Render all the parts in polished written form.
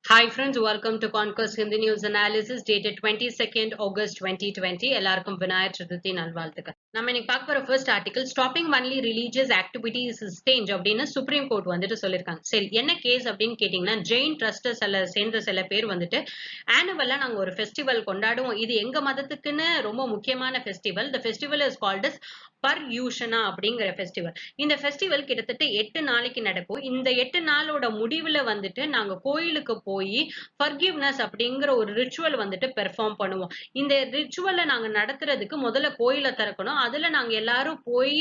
Hi friends, welcome to Conquest Hindi News Analysis dated 22nd August 2020. எல்லாருக்கும் விநாயகர் சதுர்த்தி நல்வாழ்த்துக்கள். நம்ம இன்னைக்கு பார்க்க போற first article stopping only religious activities is change அப்படின்னு சுப்ரீம் கோர்ட் வந்துட்டு சொல்லியிருக்காங்க. சரி, என்ன கேஸ் அப்படின்னு கேட்டீங்கன்னா, ஜெயின் ட்ரஸ்ட் சேர்ந்த சில பேர் வந்துட்டு ஆனுவலா நாங்க ஒரு ஃபெஸ்டிவல் கொண்டாடுவோம். இது எங்க மதத்துக்குன்னு ரொம்ப முக்கியமான festival. The festival is called as Paryushana அப்படிங்கிற ஃபெஸ்டிவல். இந்த ஃபெஸ்டிவல் கிட்டத்தட்ட 8 நாளைக்கு நடக்கும். இந்த 8 நாளோட முடிவுல வந்துட்டு நாங்க கோயிலுக்கு போய் ஃபர்கிவ்னஸ் அப்படிங்கிற ஒரு ரிச்சுவல் வந்துட்டு பெர்ஃபார்ம் பண்ணுவோம். இந்த ரிச்சுவலை நாங்க நடத்துறதுக்கு முதல்ல கோயிலை திறக்கணும். அதுல நாங்க எல்லாரும் போய்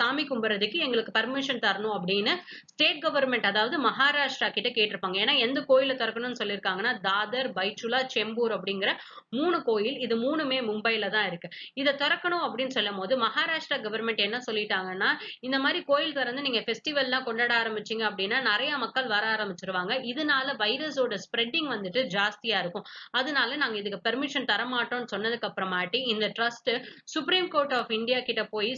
சாமி கும்பிடுறதுக்கு எங்களுக்கு பர்மிஷன் தரணும் அப்படின்னு ஸ்டேட் கவர்மெண்ட், அதாவது மகாராஷ்டிரா கிட்ட கேட்டிருப்பாங்க. ஏன்னா எந்த கோயிலை திறக்கணும்னு சொல்லியிருக்காங்கன்னா, தாதர், பைச்சுலா, செம்பூர் அப்படிங்கிற 3 கோயில். இது 3மே மும்பைல தான் இருக்கு. இதை திறக்கணும் அப்படின்னு சொல்லும் போது மகாராஷ்டிரா கவர்மெண்ட் என்ன சொல்லிட்டாங்கன்னா, இந்த மாதிரி கோயில் திறந்து நீங்க ஃபெஸ்டிவல்லாம் கொண்டாட ஆரம்பிச்சீங்க அப்படின்னா நிறைய மக்கள் வர ஆரம்பிச்சிருவாங்க. இதனால வைரஸோட ஸ்ப்ரெட்டிங் வந்துட்டு ஜாஸ்தியா இருக்கும். அதனால நாங்க இதுக்கு பெர்மிஷன் தர மாட்டோம்னு சொன்னதுக்கு அப்புறமாட்டி இந்த trust Supreme Court of India கிட்ட போய்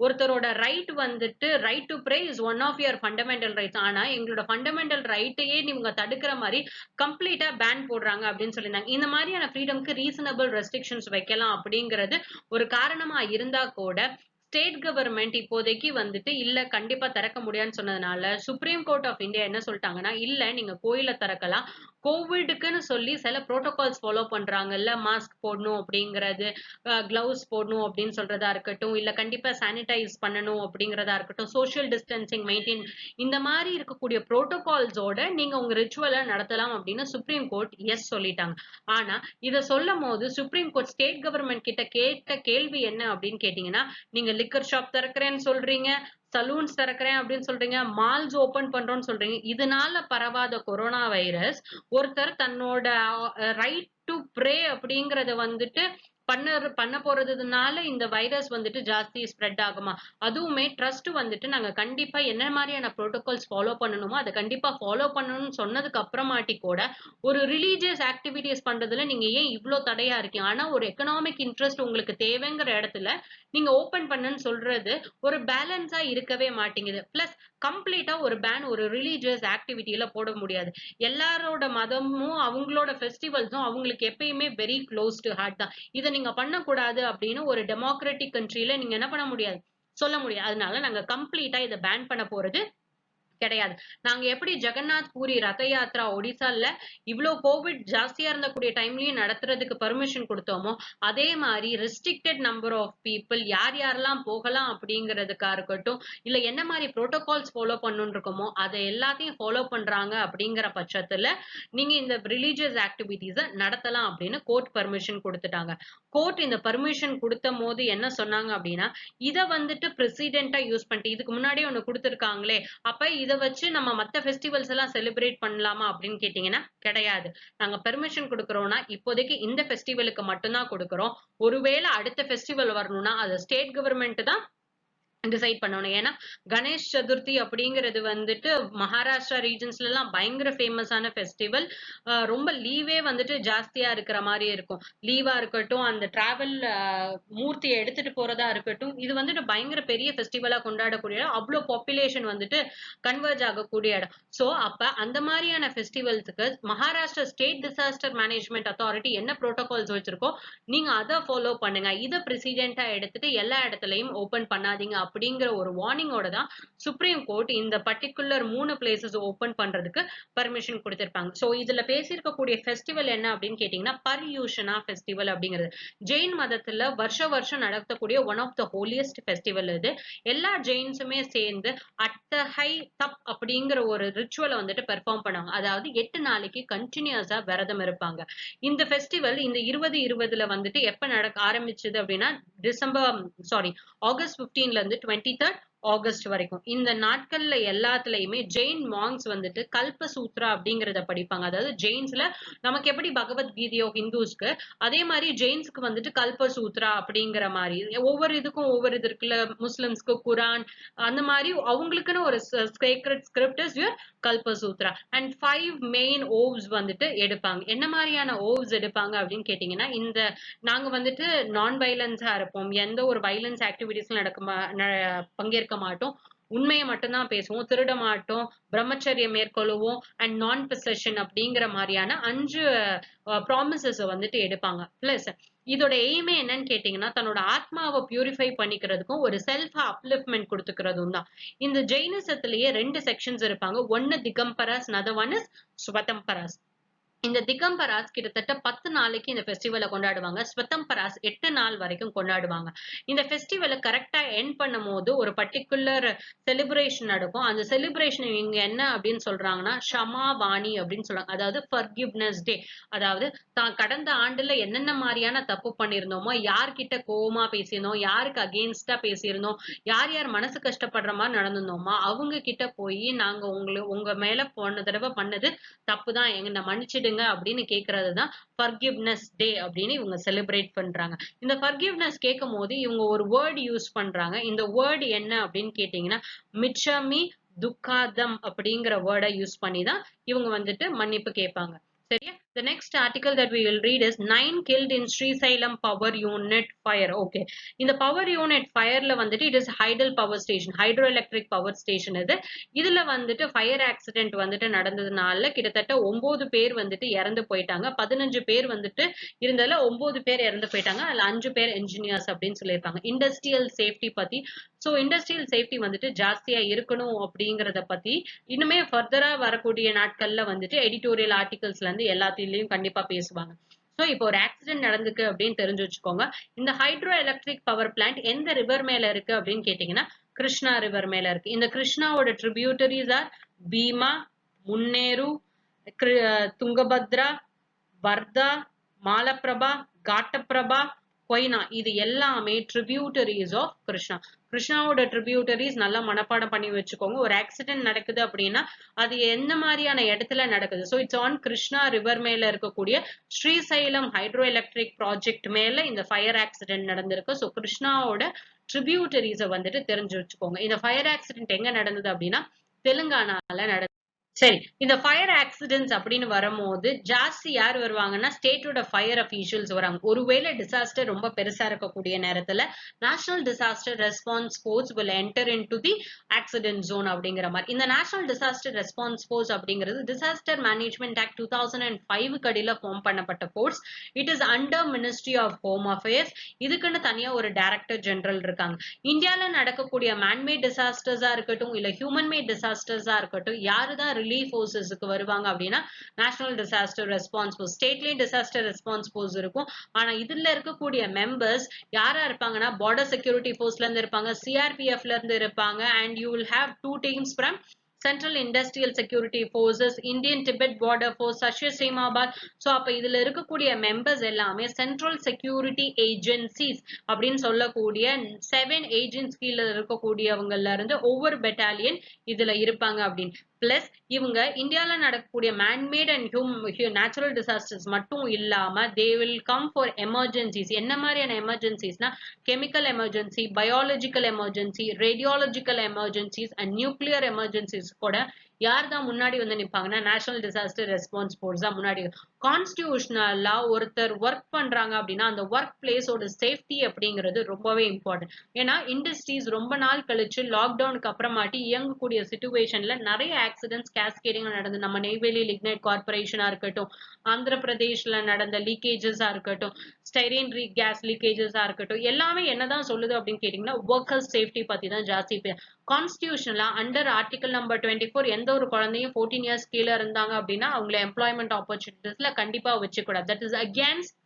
ஒருத்தரோட ரைட் வந்துட்டு right to pray is one of your fundamental rights. ஆனா எங்களோட ஃபண்டமெண்டல் ரைட்டையே நீங்க தடுக்கிற மாதிரி கம்ப்ளீட்டா பேன் போடுறாங்க அப்படின்னு சொல்லியிருந்தாங்க. இந்த மாதிரியான ஃப்ரீடம்க்கு ரீசனபிள் ரெஸ்ட்ரிக்ஷன்ஸ் வைக்கலாம் அப்படிங்கிறது ஒரு காரணமா இருந்தா கூட ஸ்டேட் கவர்மெண்ட் இப்போதைக்கு வந்துட்டு இல்ல கண்டிப்பா திறக்க முடியாதுன்னு சொன்னதுனால சுப்ரீம் கோர்ட் ஆஃப் இந்தியா என்ன சொல்லிட்டாங்கன்னா, இல்ல நீங்க கோயில திறக்கலாம். கோவிடுக்குன்னு சொல்லி சில புரோட்டோகால்ஸ் ஃபாலோ பண்றாங்கல்ல, மாஸ்க் போடணும் அப்படிங்கிறது, கிளவுஸ் போடணும் அப்படின்னு சொல்றதா இருக்கட்டும், இல்ல கண்டிப்பா சானிடைஸ் பண்ணணும் அப்படிங்கிறதா இருக்கட்டும், சோஷியல் டிஸ்டன்சிங் மெயின்டைன், இந்த மாதிரி இருக்கக்கூடிய புரோட்டோகால்ஸோட நீங்க உங்க ரிச்சுவலை நடத்தலாம் அப்படின்னு சுப்ரீம் கோர்ட் எஸ் சொல்லிட்டாங்க. ஆனா இத சொல்லும் போது சுப்ரீம் கோர்ட் ஸ்டேட் கவர்மெண்ட் கிட்ட கேட்ட கேள்வி என்ன அப்படின்னு கேட்டீங்கன்னா, நீங்க லிக்கர் ஷாப் திறக்கிறேன்னு சொல்றீங்க, சலூன்ஸ் திறக்கிறேன் அப்படின்னு சொல்றீங்க, மால்ஸ் ஓபன் பண்றோம்னு சொல்றீங்க. இதனால பரவாத கொரோனா வைரஸ் ஒருத்தர் தன்னோட ரைட் டு ப்ரே அப்படிங்கறத வந்துட்டு பண்ண போறதுனால இந்த வைரஸ் வந்துட்டு ஜாஸ்தி ஸ்ப்ரெட் ஆகுமா? அதுவுமே ட்ரஸ்ட் வந்துட்டு நாங்க கண்டிப்பா என்ன மாதிரியான புரோட்டோகால்ஸ் ஃபாலோ பண்ணணுமோ அதை கண்டிப்பா ஃபாலோ பண்ணணும்னு சொன்னதுக்கு அப்புறமாட்டி கூட ஒரு ரிலீஜியஸ் ஆக்டிவிட்டிஸ் பண்றதுல நீங்க ஏன் இவ்ளோ தடையா இருக்கீங்க? ஆனா ஒரு எக்கனாமிக் இன்ட்ரெஸ்ட் உங்களுக்கு தேவைங்கிற இடத்துல நீங்க ஓபன் பண்ணுன்னு சொல்றது ஒரு பேலன்ஸா இருக்கவே மாட்டேங்குது. பிளஸ் கம்ப்ளீட்டா ஒரு பேன் ஒரு ரிலீஜியஸ் ஆக்டிவிட்டியில போட முடியாது. எல்லாரோட மதமும் அவங்களோட ஃபெஸ்டிவல்ஸும் அவங்களுக்கு எப்பயுமே வெரி க்ளோஸ் டு ஹார்ட் தான். இத நீங்க பண்ணக்கூடாது அப்படின்னு ஒரு டெமோக்ராட்டிக் கண்ட்ரில நீங்க என்ன பண்ண முடியாது? சொல்ல முடியாது. அதனால நாங்க கம்ப்ளீட்டா இத பேன் பண்ண போறது கிடையாது. நாங்க எப்படி ஜெகநாத் பூரி ரத யாத்ரா ஒடிசால இவ்ளோ கோவிட் ஜாஸ்தியா இருந்தக்கூடிய டைம்லயும் நடத்துறதுக்கு பெர்மிஷன் குடுத்தோமோ, அதே மாரி ரெஸ்ட்ரிக்டட் நம்பர் ஆஃப் பீப்பிள் யார் யாரெல்லாம் போகலாம் அப்படிங்கிறதுக்கா இருக்கட்டும், இல்ல என்ன மாரி புரோட்டோகால்ஸ் ஃபாலோ பண்ணணும்னு இருக்கோமோ, அத எல்லாத்தையும் ஃபாலோ பண்றாங்க அப்படிங்கிற பட்சத்துல, நீங்க இந்த ரிலிஜியஸ் ஆக்டிவிட்டீஸ நடத்தலாம் அப்படின்னு கோர்ட் பெர்மிஷன் குடுத்துட்டாங்க. கோர்ட் இந்த பெர்மிஷன் குடுத்தம்போது என்ன சொன்னாங்க அப்படின்னா, இத வந்துட்டு பிரசிடென்ட்டா யூஸ் பண்ணிட்டு, இதுக்கு முன்னாடியே ஒண்ணு குடுத்திருக்காங்களே, அப்ப இத வச்சு நம்ம மத்த ஃபெஸ்டிவல்ஸ் எல்லாம் செலிப்ரேட் பண்ணலாமா அப்படின்னு கேட்டீங்கன்னா, கிடையாது. நாங்க பெர்மிஷன் குடுக்குறோம்னா, இப்போதைக்கு இந்த ஃபெஸ்டிவலுக்கு மட்டும் தான் குடுக்குறோம். ஒருவேள அடுத்த ஃபெஸ்டிவல் வரணும்னா, அத ஸ்டேட் கவர்மெண்ட் தான் டிசைட் பண்ணணும். ஏன்னா, கணேஷ் சதுர்த்தி அப்படிங்கிறது வந்துட்டு மகாராஷ்டிரா ரீஜன்ஸ்ல எல்லாம் பயங்கர ஃபேமஸான ஃபெஸ்டிவல். ரொம்ப லீவே வந்துட்டு ஜாஸ்தியா இருக்கிற மாரி இருக்கும். லீவா இருக்கட்டும், அந்த டிராவல் மூர்த்திய எடுத்துட்டு போறதா இருக்கட்டும், இது வந்துட்டு பயங்கர பெரிய ஃபெஸ்டிவலா கொண்டாடக்கூடிய இடம். அவ்ளோ பாப்புலேஷன் வந்துட்டு கன்வெர்ஜ் ஆகக்கூடிய இடம். சோ, அப்ப அந்த மாரியான ஃபெஸ்டிவல்ஸ்க்கு Maharashtra state disaster management authority என்ன புரோட்டோகால்ஸ் வச்சிருக்கோ, நீங்க அத ஃபாலோ பண்ணுங்க. இத பிரசிடென்ட்டா எடுத்துட்டு எல்லா இடத்துலயும் ஓப்பன் பண்ணாதீங்க அப்படிங்கிற ஒரு வார்னிங்கோட தான் சுப்ரீம் கோர்ட் இந்த பர்ட்டிகுலர் 3 பிளேசஸ் ஓபன் பண்றதுக்கு பர்மிஷன் கொடுத்திருப்பாங்க. சோ இதுல பேசியிருக்கக்கூடிய ஃபெஸ்டிவல் என்ன அப்படின்னு கேட்டீங்கன்னா, பர்யூஷனா ஃபெஸ்டிவல் அப்படிங்கிறது ஜெயின் மதத்துல வருஷம் நடத்தக்கூடிய one of the holiest festival இது. எல்லா ஜெயின்ஸுமே சேர்ந்து அட்டஹை தப் அப்படிங்கிற ஒரு ரிச்சுவலை வந்துட்டு பெர்ஃபார்ம் பண்ணுவாங்க. அதாவது 8 நாளைக்கு கண்டினியூஸா விரதம் இருப்பாங்க. இந்த ஃபெஸ்டிவல் இந்த 2020ல வந்துட்டு எப்ப நடக்க ஆரம்பிச்சது அப்படின்னா, டிசம்பர் சாரி ஆகஸ்ட் 15ல இருந்து 23 ஆகஸ்ட் வரைக்கும். இந்த நாட்கள்ல எல்லாத்துலயுமே ஜெயின் மாங்ஸ் வந்துட்டு கல்ப சூத்ரா அப்படிங்கறத படிப்பாங்க. அதாவது ஜெயின்ஸ்ல நமக்கு எப்படி பகவத்கீதையோ ஹிந்துஸ்க்கு, அதே மாதிரி ஜெயின்ஸ்க்கு வந்துட்டு கல்ப சூத்ரா அப்படிங்கிற மாதிரி ஒவ்வொரு இதுக்கும் ஒவ்வொரு இது இருக்குல்ல. முஸ்லிம்ஸ்க்கு குரான், அந்த மாதிரி அவங்களுக்குன்னு ஒரு sacred script is your Kalpa Shudra. And 5 main ஓவ்ஸ் வந்துட்டு எடுப்பாங்க. என்ன மாதிரியான ஓவ்ஸ் எடுப்பாங்க அப்படின்னு கேட்டீங்கன்னா, இந்த நாங்க வந்துட்டு நான் வயலன்ஸா இருப்போம். எந்த ஒரு வயலன்ஸ் ஆக்டிவிட்டீஸ்ல பங்கேற்க மாட்டோம். உண்மையை மட்டும்தான் பேசுவோம், திருட மாட்டோம், பிரம்மச்சரியம் மேற்கொள்ளுவோம் அண்ட் நான் பொசஷன் அப்படிங்கிற மாதிரியான 5 ப்ராமிசஸ் வந்துட்டு எடுப்பாங்க. பிளஸ் இதோட எய்மே என்னன்னு கேட்டீங்கன்னா தன்னோட ஆத்மாவை பியூரிஃபை பண்ணிக்கிறதுக்கும் ஒரு செல்ஃப் அப்லிஃப்ட்மெண்ட் கொடுத்துக்கிறதும் தான். இந்த ஜெயினிசத்திலேயே 2 செக்ஷன்ஸ் இருப்பாங்க. ஒன்னு திகம்பராஸ், another one is ஸ்வதம்பராஸ். இந்த திகம்பராஸ் கிட்டத்தட்ட 10 நாளைக்கு இந்த ஃபெஸ்டிவலை கொண்டாடுவாங்க. ஸ்வதம்பராஸ் 8 நாள் வரைக்கும் கொண்டாடுவாங்க. இந்த ஃபெஸ்டிவலை கரெக்டா எண்ட் பண்ணும் போது ஒரு பர்டிகுலர் செலிப்ரேஷன் நடக்கும். அந்த செலிப்ரேஷன் இவங்க என்ன அப்படின்னு சொல்றாங்கன்னா ஷமாவாணி அப்படின்னு சொல்றாங்க. அதாவது ஃபர்கிவ்னஸ் டே. அதாவது தான் கடந்த ஆண்டுல என்னென்ன மாதிரியான தப்பு பண்ணியிருந்தோமோ, யார்கிட்ட கோவமா பேசியிருந்தோம், யாருக்கு அகெயின்ஸ்டா பேசியிருந்தோம், யார் யார் மனசு கஷ்டப்படுற மாதிரி நடந்திருந்தோமோ அவங்க கிட்ட போய் நாங்க உங்க மேல போன தடவை பண்ணது தப்புதான், எங்க மன்னிச்சிடுங்க அப்படின்னு கேக்குறதுதான் ஃபர்கிவ்னஸ் டே அப்படின்னு இவங்க செலிப்ரேட் பண்றாங்க. இந்த ஃபர்கிவ்னஸ் கேட்கும் போது இவங்க ஒரு வேர்ட் யூஸ் பண்றாங்க. இந்த வேர்ட் என்ன அப்படின்னு கேட்டீங்கன்னா மிச்சமி துக்காதம் அப்படிங்கிற வேர்டை யூஸ் பண்ணி தான் இவங்க வந்துட்டு மன்னிப்பு கேட்பாங்க. சரியா? The next article that we will read is 9 killed in Srisailam power unit fire. Okay. இந்த power unit fireல வந்துட்டு it is hydel power station, hydroelectric power station இது. இதுல வந்துட்டு fire accident வந்துட்டு நடந்ததுனால கிட்டத்தட்ட 9 பேர் வந்துட்டு இறந்து போயிட்டாங்க. 15 பேர் வந்துட்டு இருந்ததுல 9 பேர் இறந்து போயிட்டாங்க. அதுல 5 பேர் engineers அப்படின்னு சொல்லியிருப்பாங்க. இண்டஸ்ட்ரியல் சேஃப்டி பத்தி. சோ இண்டஸ்ட்ரியல் சேஃப்டி வந்துட்டு ஜாஸ்தியா இருக்கணும் அப்படிங்கறத பத்தி இன்னுமே ஃபர்தரா வரக்கூடிய நாட்கள்ல வந்துட்டு எடிட்டோரியல் ஆர்டிகல்ஸ்ல இருந்து எல்லாத்திலயும் கண்டிப்பா பேசுவாங்க. சோ இப்போ ஒரு ஆக்சிடென்ட் நடந்துக்கு அப்படின்னு தெரிஞ்சு வச்சுக்கோங்க. இந்த ஹைட்ரோ எலக்ட்ரிக் பவர் பிளான்ட் எந்த ரிவர் மேல இருக்கு அப்படின்னு கேட்டீங்கன்னா கிருஷ்ணா ரிவர் மேல இருக்கு. இந்த கிருஷ்ணாவோட ட்ரிபியூட்டரிஸ் ஆர் பீமா, முன்னேரு, துங்கபத்ரா, வர்தா, மாலப்பிரபா, காட்டப்பிரபா, கொய்னா. இது எல்லாமே ட்ரிபியூட்டரிஸ் ஆஃப் கிருஷ்ணா. கிருஷ்ணாவோட ட்ரிபியூட்டரிஸ் நல்லா மனப்பாடம் பண்ணி வச்சுக்கோங்க. ஒரு ஆக்சிடென்ட் நடக்குது அப்படின்னா அது எந்த மாதிரியான இடத்துல நடக்குது. So it's on Krishna river மேல இருக்கக்கூடிய ஸ்ரீசைலம் ஹைட்ரோ எலக்ட்ரிக் ப்ராஜெக்ட் மேல இந்த ஃபயர் ஆக்சிடென்ட் நடந்திருக்கு. ஸோ கிருஷ்ணாவோட ட்ரிபியூட்டரிஸை வந்துட்டு தெரிஞ்சு வச்சுக்கோங்க. இந்த ஃபயர் ஆக்சிடென்ட் எங்க நடந்தது அப்படின்னா தெலுங்கானால நடந்தது. சரி, இந்த ஃபயர் ஆக்சிடென்ட்ஸ் அப்படின்னு வரும்போது ஜாஸ்தி யார் வருவாங்கன்னா ஸ்டேட்டோட ஃபயர் அஃபீஷியல்ஸ் வராங்க. ஒருவேளை டிசாஸ்டர் ரொம்ப பெருசா இருக்கக்கூடிய நேரத்துல National disaster response Force will enter into the accident zone அப்படிங்கிற மாதிரி. இந்த நேஷனல் டிசாஸ்டர் ரெஸ்பான்ஸ் ஃபோர்ஸ் அப்படிங்கிறது டிசாஸ்டர் மேனேஜ்மெண்ட் ஆக்ட் 2005 கடியில ஃபார்ம் பண்ணப்பட்ட force. It is under Ministry of Home Affairs. இதுக்குன்னு தனியா ஒரு டைரக்டர் ஜெனரல் இருக்காங்க. இந்தியால நடக்கக்கூடிய மேன்மேட் டிசாஸ்டர்ஸா இருக்கட்டும் இல்ல ஹியூமன் மேட் டிசாஸ்டர்ஸா இருக்கட்டும் யாருதான் ரிலீஃப் ஃபோர்ஸஸ்க்கு வருவாங்க அப்படின்னா நேஷனல் டிசாஸ்டர் ரெஸ்பான்ஸ் ஃபோர்ஸ். ஸ்டேட்லயும் டிசாஸ்டர் ரெஸ்பான்ஸ் ஃபோர்ஸ் இருக்கும். ஆனா இதுல இருக்கக்கூடிய மெம்பர்ஸ் யாரா இருப்பாங்கன்னா பார்டர் செக்யூரிட்டி ஃபோர்ஸ்ல இருந்து இருப்பாங்க, சிஆர்பிஎஃப்ல இருந்து இருப்பாங்க, and you will have 2 teams from central industrial security forces, Indian Tibet border force, சஷ்யசீமாபாத். ஸோ அப்ப இதுல இருக்கக்கூடிய மெம்பர்ஸ் எல்லாமே சென்ட்ரல் செக்யூரிட்டி ஏஜென்சிஸ் அப்படின்னு சொல்லக்கூடிய 7 ஏஜென்சி கீழ இருக்கக்கூடியவங்கல இருந்து ஒவ்வொரு பெட்டாலியன் இதுல இருப்பாங்க அப்படின்னு. பிளஸ் இவங்க இந்தியால நடக்கக்கூடிய மேன்மேட் அண்ட் நேச்சுரல் டிசாஸ்டர்ஸ் மட்டும் இல்லாம they will come for emergencies. என்ன மாதிரியான எமர்ஜென்சிஸ்னா chemical emergency, biological emergency, radiological emergencies and nuclear emergencies கூட யார் தான் முன்னாடி வந்து நிப்பாங்கன்னா நேஷனல் டிசாஸ்டர் ரெஸ்பான்ஸ் ஃபோர்ஸ் தான் முன்னாடி. கான்ஸ்டிடியூஷனலா ஒருத்தர் ஒர்க் பண்றாங்க அப்படின்னா அந்த ஒர்க் பிளேஸோட சேஃப்டி அப்படிங்கிறது ரொம்பவே இம்பார்ட்டன்ட். ஏன்னா இண்டஸ்ட்ரீஸ் ரொம்ப நாள் கழிச்சு லாக்டவுனுக்கு அப்புறமாட்டி இயங்கக்கூடிய சிச்சுவேஷன்ல நிறைய ஆக்சிடென்ட்ஸ் கேஸ்கேடிங் நடந்து நம்ம நெய்வேலி லிக்னைட் கார்பரேஷனா இருக்கட்டும், ஆந்திர பிரதேஷ்ல நடந்த லீக்கேஜஸா இருக்கட்டும், ஸ்டைரீன் கேஸ் லீக்கேஜஸா இருக்கட்டும், எல்லாமே என்னதான் சொல்லுது அப்படின்னு கேட்டீங்கன்னா ஒர்க்கர்ஸ் சேஃப்டி பத்தி தான் ஜாஸ்தி. கான்ஸ்டிடியூஷன்ல அண்டர் ஆர்டிகல் நம்பர் 24 எந்த ஒரு குழந்தையும் 14 இயர்ஸ் கீழே இருந்தாங்க அப்படின்னா அவங்கள எம்ப்ளாய்மெண்ட் ஆப்பர்ச்சுனிட்டிஸ்ல கண்டிப்பா வச்சுக்கூடாது. That is against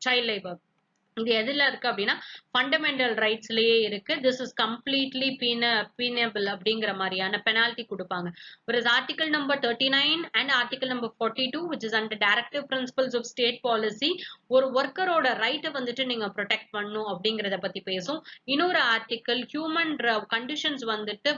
child labour. இது எதுல இருக்கு அப்படின்னா ஃபண்டமெண்டல் ரைட்ஸ்லயே இருக்கு. திஸ் இஸ் கம்ப்ளீட்லி பீனபிள் அப்படிங்கிற மாதிரியான பெனால்டி கொடுப்பாங்க. whereas article number 39 and article number 42 which is under directive principles of state policy ஒரு ஒர்க்கரோட ரைட்டை வந்துட்டு நீங்க ப்ரொடெக்ட் பண்ணும் அப்படிங்கறத பத்தி பேசும். இன்னொரு ஆர்டிகல் ஹியூமன் கண்டிஷன்ஸ் வந்துட்டு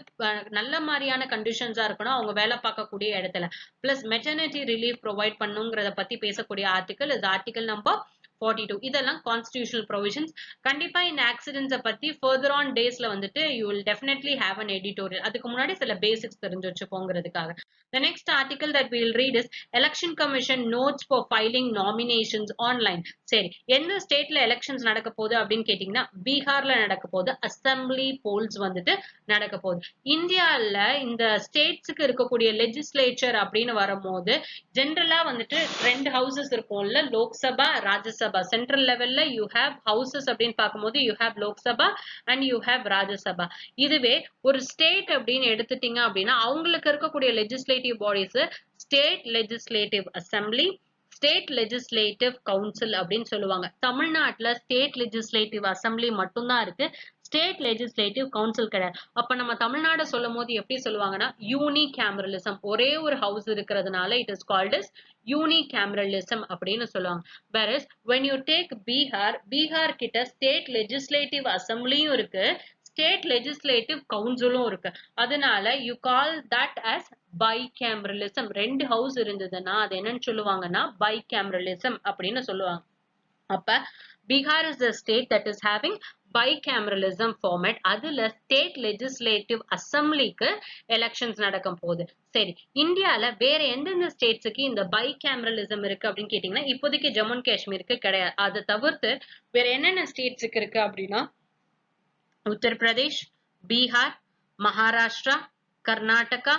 நல்ல மாதிரியான கண்டிஷன்ஸா இருக்கணும் அவங்க வேலை பார்க்கக்கூடிய இடத்துல. பிளஸ் மெட்டர்னிட்டி ரிலீஃப் ப்ரொவைட் பண்ணுங்கிறத பத்தி பேசக்கூடிய ஆர்டிகல் இது ஆர்டிகல் நம்பர் 42 இதெல்லாம் கான்ஸ்டிடியூஷனல் ப்ரொவிஷன்ஸ். கண்டிப்பா இந்த ஆக்சிடென்ட்ஸை பத்தி ஃபர்தர் ஆன் டேஸ்ல வந்துட்டு you will definitely have an editorial. அதுக்கு முன்னாடி சில பேசிக்ஸ் தெரிஞ்சு வச்சுக்கோங்கிறதுக்காக. The next article that we will read is Election Commission notes for filing nominations online. சரி, எந்த ஸ்டேட்ல எலெக்ஷன்ஸ் நடக்க போகுது அப்படின்னு கேட்டீங்கன்னா பீகார்ல நடக்க போகுது. அசம்பிளி போல்ஸ் வந்துட்டு நடக்க போகுது. இந்தியால இந்த ஸ்டேட்ஸுக்கு இருக்கக்கூடிய லெஜிஸ்லேச்சர் அப்படின்னு வரும்போது ஜென்ரலா வந்துட்டு 2 ஹவுசஸ் இருக்கும்ல, லோக்சபா ராஜ்யசபா. சென்ட்ரல் லெவல்ல யூ ஹேவ் ஹவுசஸ் அப்படின்னு பார்க்கும்போது you have Lok Sabha and you have Rajya Sabha. இதுவே ஒரு ஸ்டேட் அப்படின்னு எடுத்துட்டீங்க அப்படின்னா அவங்களுக்கு இருக்கக்கூடிய legislative bodies state legislative assembly, state legislative council அப்படின்னு சொல்லுவாங்க. தமிழ்நாட்டுல ஸ்டேட் லெஜிஸ்லேட்டிவ் அசம்பிளி மட்டும்தான் இருக்கு, ஸ்டேட் லெஜிஸ்லேட்டிவ் கவுன்சில் கிடையாது. அப்ப நம்ம தமிழ்நாடு சொல்லும் போது எப்படி சொல்லுவாங்கன்னா யூனிகேமரலிசம், ஒரே ஒரு ஹவுஸ் இருக்கிறதுனால இட் இஸ் கால்ட் அஸ் யூனிகேமரலிசம் அப்படின்னு சொல்லுவாங்க. whereas when you take Bihar கிட்ட ஸ்டேட் லெஜிஸ்லேட்டிவ் அசம்பிளியும் இருக்கு, ஸ்டேட் லெஜிஸ்லேட்டிவ் கவுன்சிலும் இருக்கு. அதனால you call that as bicameralism. 2 house இருந்ததுன்னா அது என்னன்னு சொல்லுவாங்கன்னா பைகேமரலிசம் அப்படின்னு சொல்லுவாங்க. அப்ப Bihar is the state that is having bicameralism format. அதுல ஸ்டேட் லெஜிஸ்லேட்டிவ் அசம்பிளிக்கு எலெக்ஷன்ஸ் நடக்கும் போகுது. சரி, இந்தியால வேற எந்தெந்த ஸ்டேட்ஸுக்கு இந்த பைகேமரலிசம் இருக்கு அப்படின்னு கேட்டீங்கன்னா இப்போதைக்கு ஜம்மு அண்ட் காஷ்மீருக்கு கிடையாது. அதை தவிர்த்து வேற என்னென்ன ஸ்டேட்ஸுக்கு இருக்கு அப்படின்னா உத்தரப்பிரதேஷ், பீகார், மகாராஷ்டிரா, கர்நாடகா,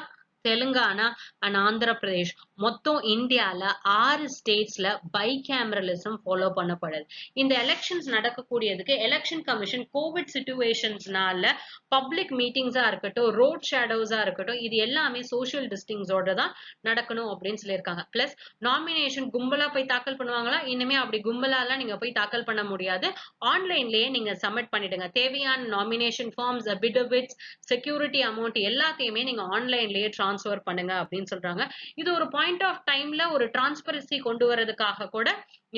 தெலுங்கானா அண்ட் ஆந்திர பிரதேஷ். மொத்தம் இந்தியால 6 ஸ்டேட்ஸ்ல பைகேமரலிசம் ஃபாலோ பண்ணப்படுது. இந்த எலெக்ஷன்ஸ் நடக்கக்கூடியதுக்கு எலெக்ஷன் கமிஷன் கோவிட் சிச்சுவேஷன்ஸ்னால பப்ளிக் மீட்டிங்ஸா இருக்கட்டும், ரோட் ஷேடோஸா இருக்கட்டும், இது எல்லாமே சோஷியல் டிஸ்டன்ஸோட தான் நடக்கணும் அப்படின்னு சொல்லியிருக்காங்க. பிளஸ் நாமினேஷன் கும்பலா போய் தாக்கல் பண்ணுவாங்களா? இனிமே அப்படி கும்பலாலாம் நீங்க போய் தாக்கல் பண்ண முடியாது. ஆன்லைன்லயே நீங்க சப்மிட் பண்ணிடுங்க. தேவையான நாமினேஷன் ஃபார்ம்ஸ், அபிடவிட்ஸ், செக்யூரிட்டி அமௌண்ட் எல்லாத்தையுமே நீங்க ஆன்லைன்லயே டிரான்ஸ்ஃபர் பண்ணுங்க அப்படின்னு சொல்றாங்க. இது ஒரு பாயிண்ட் ஆஃப் டைம்ல ஒரு டிரான்ஸ்பரன்சி கொண்டு வரதுக்காக கூட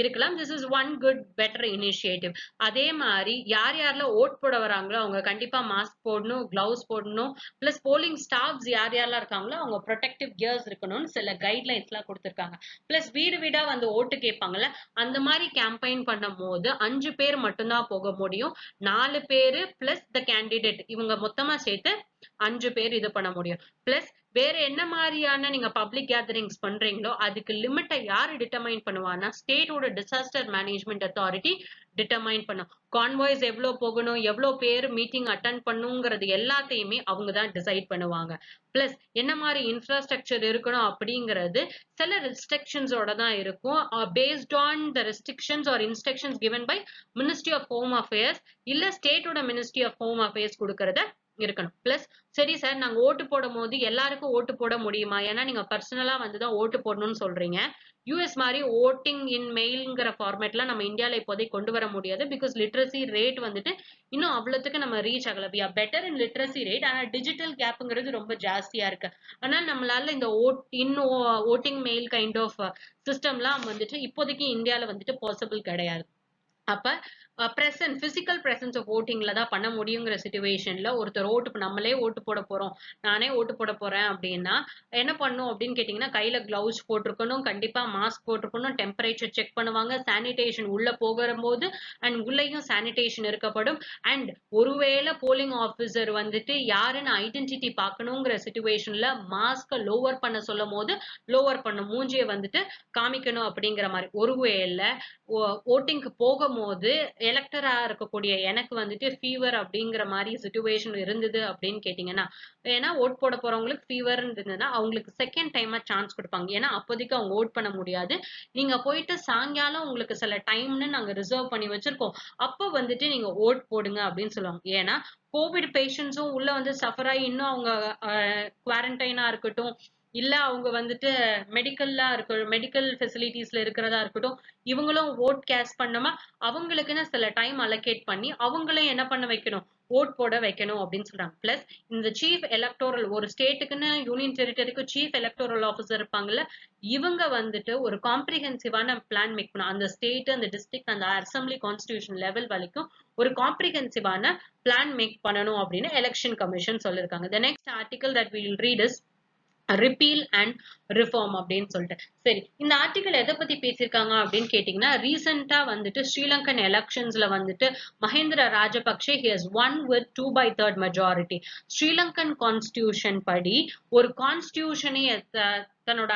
இருக்கலாம். This is one good better initiative. அதே மாதிரி யார் யாரெல்லாம் ஓட் போட வராங்களோ அவங்க கண்டிப்பா மாஸ்க் போடணும், கிளவுஸ் போடணும். பிளஸ் போலிங் ஸ்டாஃப்ஸ் யார் யாரெல்லாம் இருக்காங்களோ அவங்க ப்ரொடெக்டிவ் கியர்ஸ் இருக்கணும்னு சில கைட்லைன்ஸ் எல்லாம் கொடுத்திருக்காங்க. பிளஸ் வீடு வீடா வந்து ஓட்டு கேட்பாங்கல்ல, அந்த மாதிரி கேம்பெயின் பண்ணும் போது 5 பேர் மட்டும்தான் போக முடியும். 4 பேரு பிளஸ் த கேண்டிடேட், இவங்க மொத்தமா சேர்த்து 5 பேர் இது பண்ண முடியும். பிளஸ் வேற என்ன மாதிரியான நீங்க பப்ளிக் கேதரிங்ஸ் பண்றீங்களோ அதுக்கு லிமிட்டை யாரு டிட்டர்மைன் பண்ணுவான்னா ஸ்டேட்டோட டிசாஸ்டர் மேனேஜ்மெண்ட் அத்தாரிட்டி டிட்டர்மைன் பண்ணும். கான்வாய்ஸ் எவ்வளவு போகணும், எவ்வளவு பேர் மீட்டிங் அட்டன் பண்ணுங்கிறது எல்லாத்தையுமே அவங்க தான் டிசைட் பண்ணுவாங்க. பிளஸ் என்ன மாதிரி இன்ஃப்ராஸ்ட்ரக்சர் இருக்கணும் அப்படிங்கிறது சில ரெஸ்ட்ரிக்ஷன்ஸோட தான் இருக்கும். Based on the restrictions or instructions given by Ministry of Home Affairs இல்ல ஸ்டேட்டோட மினிஸ்ட்ரி ஆஃப் ஹோம் அஃபேர்ஸ் கொடுக்கறத இருக்கணும். பிளஸ் சரி சார், நாங்க ஓட்டு போடும் போது எல்லாருக்கும் ஓட்டு போட முடியுமா? ஏன்னா நீங்க பர்சனலா வந்துதான் ஓட்டு போடணும்னு சொல்றீங்க. யூஎஸ் மாதிரி ஓட்டிங் இன் மெயில்ங்கிற ஃபார்மேட்ல நம்ம இந்தியால இப்போதைக்கு கொண்டு வர முடியாது. பிகாஸ் லிட்ரஸி ரேட் வந்துட்டு இன்னும் அவ்வளவுக்கு நம்ம ரீச் ஆகல. We are better in literacy rate, ஆனா டிஜிட்டல் கேப்ங்கிறது ரொம்ப ஜாஸ்தியா இருக்கு. ஆனா நம்மளால இந்த ஓட்டிங் மெயில் கைண்ட் ஆஃப் சிஸ்டம்லாம் வந்துட்டு இப்போதைக்கு இந்தியால வந்துட்டு பாசிபிள் கிடையாது. அப்ப பிரசன்ட் பிசிக்கல் பிரசன்ஸ் ஆஃப் ஓட்டிங்ல தான் பண்ண முடியுங்கிற சிச்சுவேஷன்ல ஒருத்தர் நம்மளே ஓட்டு போட போறோம், நானே ஓட்டு போட போறேன் அப்படின்னா என்ன பண்ணும் அப்படின்னு கேட்டீங்கன்னா கையில கிளவுஸ் போட்டிருக்கணும், கண்டிப்பா மாஸ்க் போட்டிருக்கணும், டெம்பரேச்சர் செக் பண்ணுவாங்க, சானிடேஷன் உள்ள போகிற போது அண்ட் உள்ளேயும் சானிடேஷன் இருக்கப்படும். அண்ட் ஒருவேளை போலிங் ஆபீசர் வந்துட்டு யாருன்னு ஐடென்டிட்டி பார்க்கணுங்கிற சிச்சுவேஷன்ல மாஸ்க லோவர் பண்ண சொல்லும் போது லோவர் பண்ண மூஞ்சியை வந்துட்டு காமிக்கணும் அப்படிங்கிற மாதிரி. ஒருவேளை ஓட்டிங்க்கு போகும்போது எலக்டரா இருக்கக்கூடிய எனக்கு வந்துட்டு ஃபீவர் அப்படிங்கிற மாதிரி சிச்சுவேஷன் இருந்தது அப்படின்னு கேட்டீங்கன்னா, ஏன்னா ஓட் போட போறவங்களுக்கு ஃபீவர் இருந்ததுன்னா அவங்களுக்கு செகண்ட் டைமா சான்ஸ் கொடுப்பாங்க. ஏன்னா அப்போதைக்கு அவங்க ஓட் பண்ண முடியாது. நீங்க போயிட்டு சாயங்காலம் உங்களுக்கு சில டைம்னு நாங்க ரிசர்வ் பண்ணி வச்சிருக்கோம், அப்போ வந்துட்டு நீங்க ஓட் போடுங்க அப்படின்னு சொல்லுவாங்க. ஏன்னா கோவிட் பேஷண்ட்ஸும் உள்ள வந்து சஃபர் ஆகி இன்னும் அவங்க குவாரண்டைனா இருக்கட்டும், இல்ல அவங்க வந்துட்டு மெடிக்கல் ஃபெசிலிட்டிஸ்ல இருக்கிறதா இருக்கட்டும், இவங்களும் ஓட் கேஸ்ட் பண்ணாம அவங்களுக்குன்னு சில டைம் அலோகேட் பண்ணி அவங்களையும் என்ன பண்ண வைக்கணும், ஓட் போட வைக்கணும் அப்படின்னு சொல்றாங்க. பிளஸ் இந்த சீஃப் எலக்டோரல், ஒரு ஸ்டேட்டுக்குன்னு யூனியன் டெரிட்டரிக்கு சீஃப் எலக்டோரல் ஆஃபீஸர் இருப்பாங்கல்ல, இவங்க வந்துட்டு ஒரு காம்ப்ரிஹென்சிவான பிளான் மேக் பண்ணணும். அந்த ஸ்டேட், அந்த டிஸ்ட்ரிக்ட், அந்த அசம்பிளி கான்ஸ்டிடியூஷன் லெவல் வரைக்கும் ஒரு காம்ப்ரிஹென்சிவான பிளான் மேக் பண்ணணும் அப்படின்னு எலெக்ஷன் கமிஷன் சொல்லிருக்காங்க. The next article that we will read is repeal and reform அப்படின்னு சொல்லிட்டு. சரி, இந்த ஆர்டிகல் எதை பத்தி பேசியிருக்காங்க அப்படின்னு கேட்டீங்கன்னா, ரீசெண்டா வந்துட்டு ஸ்ரீலங்கன் எலெக்ஷன்ஸ்ல வந்துட்டு Mahinda Rajapaksa he has won with 2/3 majority. Sri Lankan constitution படி ஒரு கான்ஸ்டிடியூஷனே தன்னோட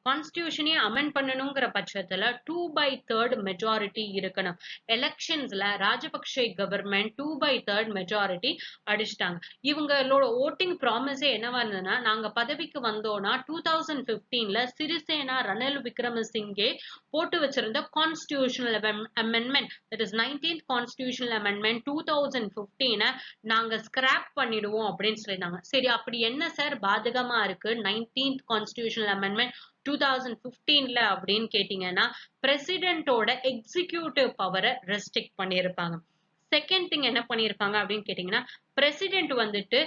கான்ஸ்டிடியூஷனே அமெண்ட் பண்ணணுங்கிற பட்சத்துல 2/3 மெஜாரிட்டி இருக்கணும். எலெக்ஷன்ஸ்ல ராஜபக்ஷே கவர்மெண்ட் 2/3 மெஜாரிட்டி அடிச்சிட்டாங்க. இவங்களோட ஓட்டிங் ப்ராமிஸே என்னவா இருந்ததுன்னா, நாங்க பதவிக்கு வந்தோம்னா 2015ல சிறிசேனா ரணில் விக்ரமசிங்கே போட்டு வச்சிருந்த constitutional amendment, that is 19th constitutional amendment 2015 நாங்க ஸ்கிராப் பண்ணிடுவோம் அப்படின்னு சொல்லியிருந்தாங்க. சரி, அப்படி என்ன சார் பாதகமா இருக்கு 19th கான்ஸ்டிடியூஷனல் அமெண்ட்மெண்ட் 2015ல அப்படின்னு கேட்டீங்கன்னா, பிரசிடென்ட்டோட எக்ஸிகியூட்டிவ் பவரை ரெஸ்ட்ரிக்ட் பண்ணியிருப்பாங்க. செகண்ட் திங் என்ன பண்ணியிருப்பாங்க அப்படின்னு கேட்டீங்கன்னா, பிரசிடென்ட் வந்துட்டு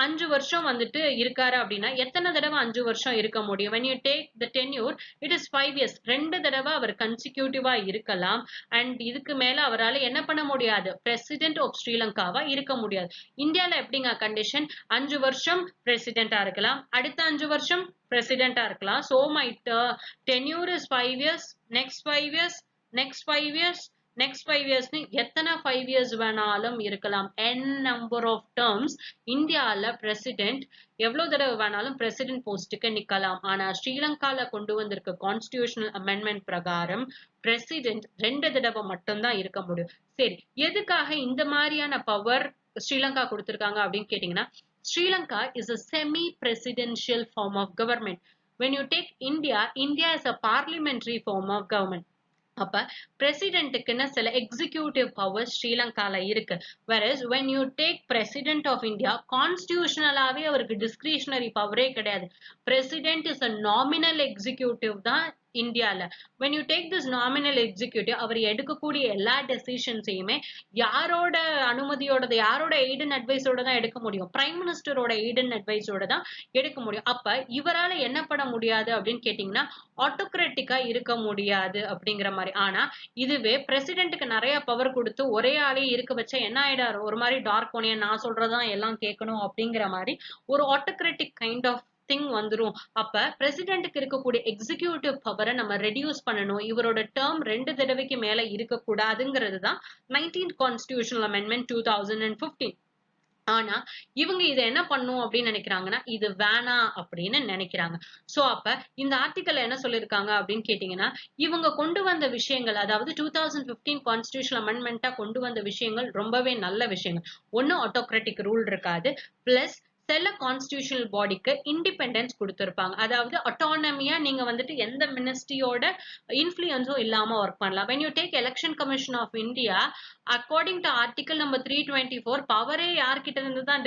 5 வருஷம் வந்துட்டு இருக்காரு அப்படின்னா எத்தனை தடவை 5 வருஷம் இருக்க முடியும்? when you take the tenure it is 5 years. 2 தடவை அவர் கன்சிக்யூட்டிவா இருக்கலாம். அண்ட் இதுக்கு மேல அவரால் என்ன பண்ண முடியாது, பிரசிடென்ட் ஆஃப் ஸ்ரீலங்காவா இருக்க முடியாது. இந்தியால எப்படிங்க கண்டிஷன்? 5 வருஷம் பிரசிடென்டா இருக்கலாம், அடுத்த 5 வருஷம் பிரசிடென்டா இருக்கலாம். so my tenure is 5 years, next 5 years, next 5 years, next 5 years னு எத்தனை 5 years வேணாலும் இருக்கலாம். n number of terms இந்தியால பிரசிடென்ட் எவ்வளவு தடவை வேணாலும் பிரசிடென்ட் போஸ்டுக்கு நிக்கலாம். ஆனா ஸ்ரீலங்கால கொண்டு வந்திருக்க கான்ஸ்டிடியூஷனல் அமெண்ட்மெண்ட் பிரகாரம் பிரசிடென்ட் 2 தடவை மட்டும்தான் இருக்க முடியும். சரி, எதுக்காக இந்த மாதிரியான பவர் ஸ்ரீலங்கா கொடுத்திருக்காங்க அப்படின்னு கேட்டீங்கன்னா, Sri Lanka is a semi-presidential form of government. When you take India, India is a parliamentary form of government. அப்ப பிரசிடென்ட்டுக்குன்னு சில எக்ஸிகியூட்டிவ் பவர் ஸ்ரீலங்கால இருக்கு. whereas when you take president of India, கான்ஸ்டிடியூஷனலாவே அவருக்கு டிஸ்கிரிஷனரி பவரே கிடையாது. President is a nominal executive தான் இந்தியால. when you take this nominal executive, அவர் எடுக்கக்கூடிய எல்லா டெசிஷன்ஸையுமே யாரோட அனுமதியோட, யாரோட எய்ட் அண்ட் அட்வைஸோட தான் எடுக்க முடியும்? பிரைம் மினிஸ்டரோட எய்ட் அண்ட் அட்வைஸோட தான் எடுக்க முடியும். அப்ப இவரால என்ன பண்ண முடியாது அப்படின்னு கேட்டீங்கன்னா, ஆட்டோகிராட்டிக்கா இருக்க முடியாது அப்படிங்கிற மாதிரி. ஆனா இதுவே பிரசிடென்ட்டுக்கு நிறைய பவர் கொடுத்து ஒரே ஆளே இருக்க வச்சா என்ன ஆயிடாரு, ஒரு மாதிரி டார்க் ஒனியன், நான் சொல்றதான் எல்லாம் கேட்கணும் அப்படிங்கிற மாதிரி ஒரு ஆட்டோகிராட்டிக் கைண்ட் ஆஃப் திங் வந்துரும். அப்ப பிரசிடென்ட்டுக்கு இருக்கக்கூடிய எக்ஸிகியூட்டிவ் பவரை நம்ம ரெடியூஸ் பண்ணணும். இவரோட டேர்ம் 2 தடவைக்கு மேல இருக்க கூடாதுங்கிறது தான் 19th கான்ஸ்டிடியூஷனல் அமெண்ட்மெண்ட் 2015. ஆனா இவங்க இதை என்ன பண்ணும் அப்படின்னு நினைக்கிறாங்கன்னா, இது வேணாம் அப்படின்னு நினைக்கிறாங்க. சோ அப்ப இந்த ஆர்டிக்கல் என்ன சொல்லிருக்காங்க அப்படின்னு கேட்டீங்கன்னா, இவங்க கொண்டு வந்த விஷயங்கள், அதாவது 2015 கான்ஸ்டிடியூஷனல் அமெண்ட்மெண்டா கொண்டு வந்த விஷயங்கள் ரொம்பவே நல்ல விஷயங்கள். ஒண்ணு, ஆட்டோகிராட்டிக் ரூல் இருக்காது, பிளஸ் சில கான்ஸ்டிடியூஷனல் பாடிக்கு இண்டிபெண்டன்ஸ் கொடுத்திருப்பாங்க. அதாவது அட்டானமியா நீங்க வந்துட்டு எந்த மினிஸ்ட்ரியோட இன்ஃப்ளூயன்ஸும் இல்லாம ஒர்க் பண்ணலாம். when you take election commission of India, according to article number 324, பவரே யார்கிட்ட இருந்து தான்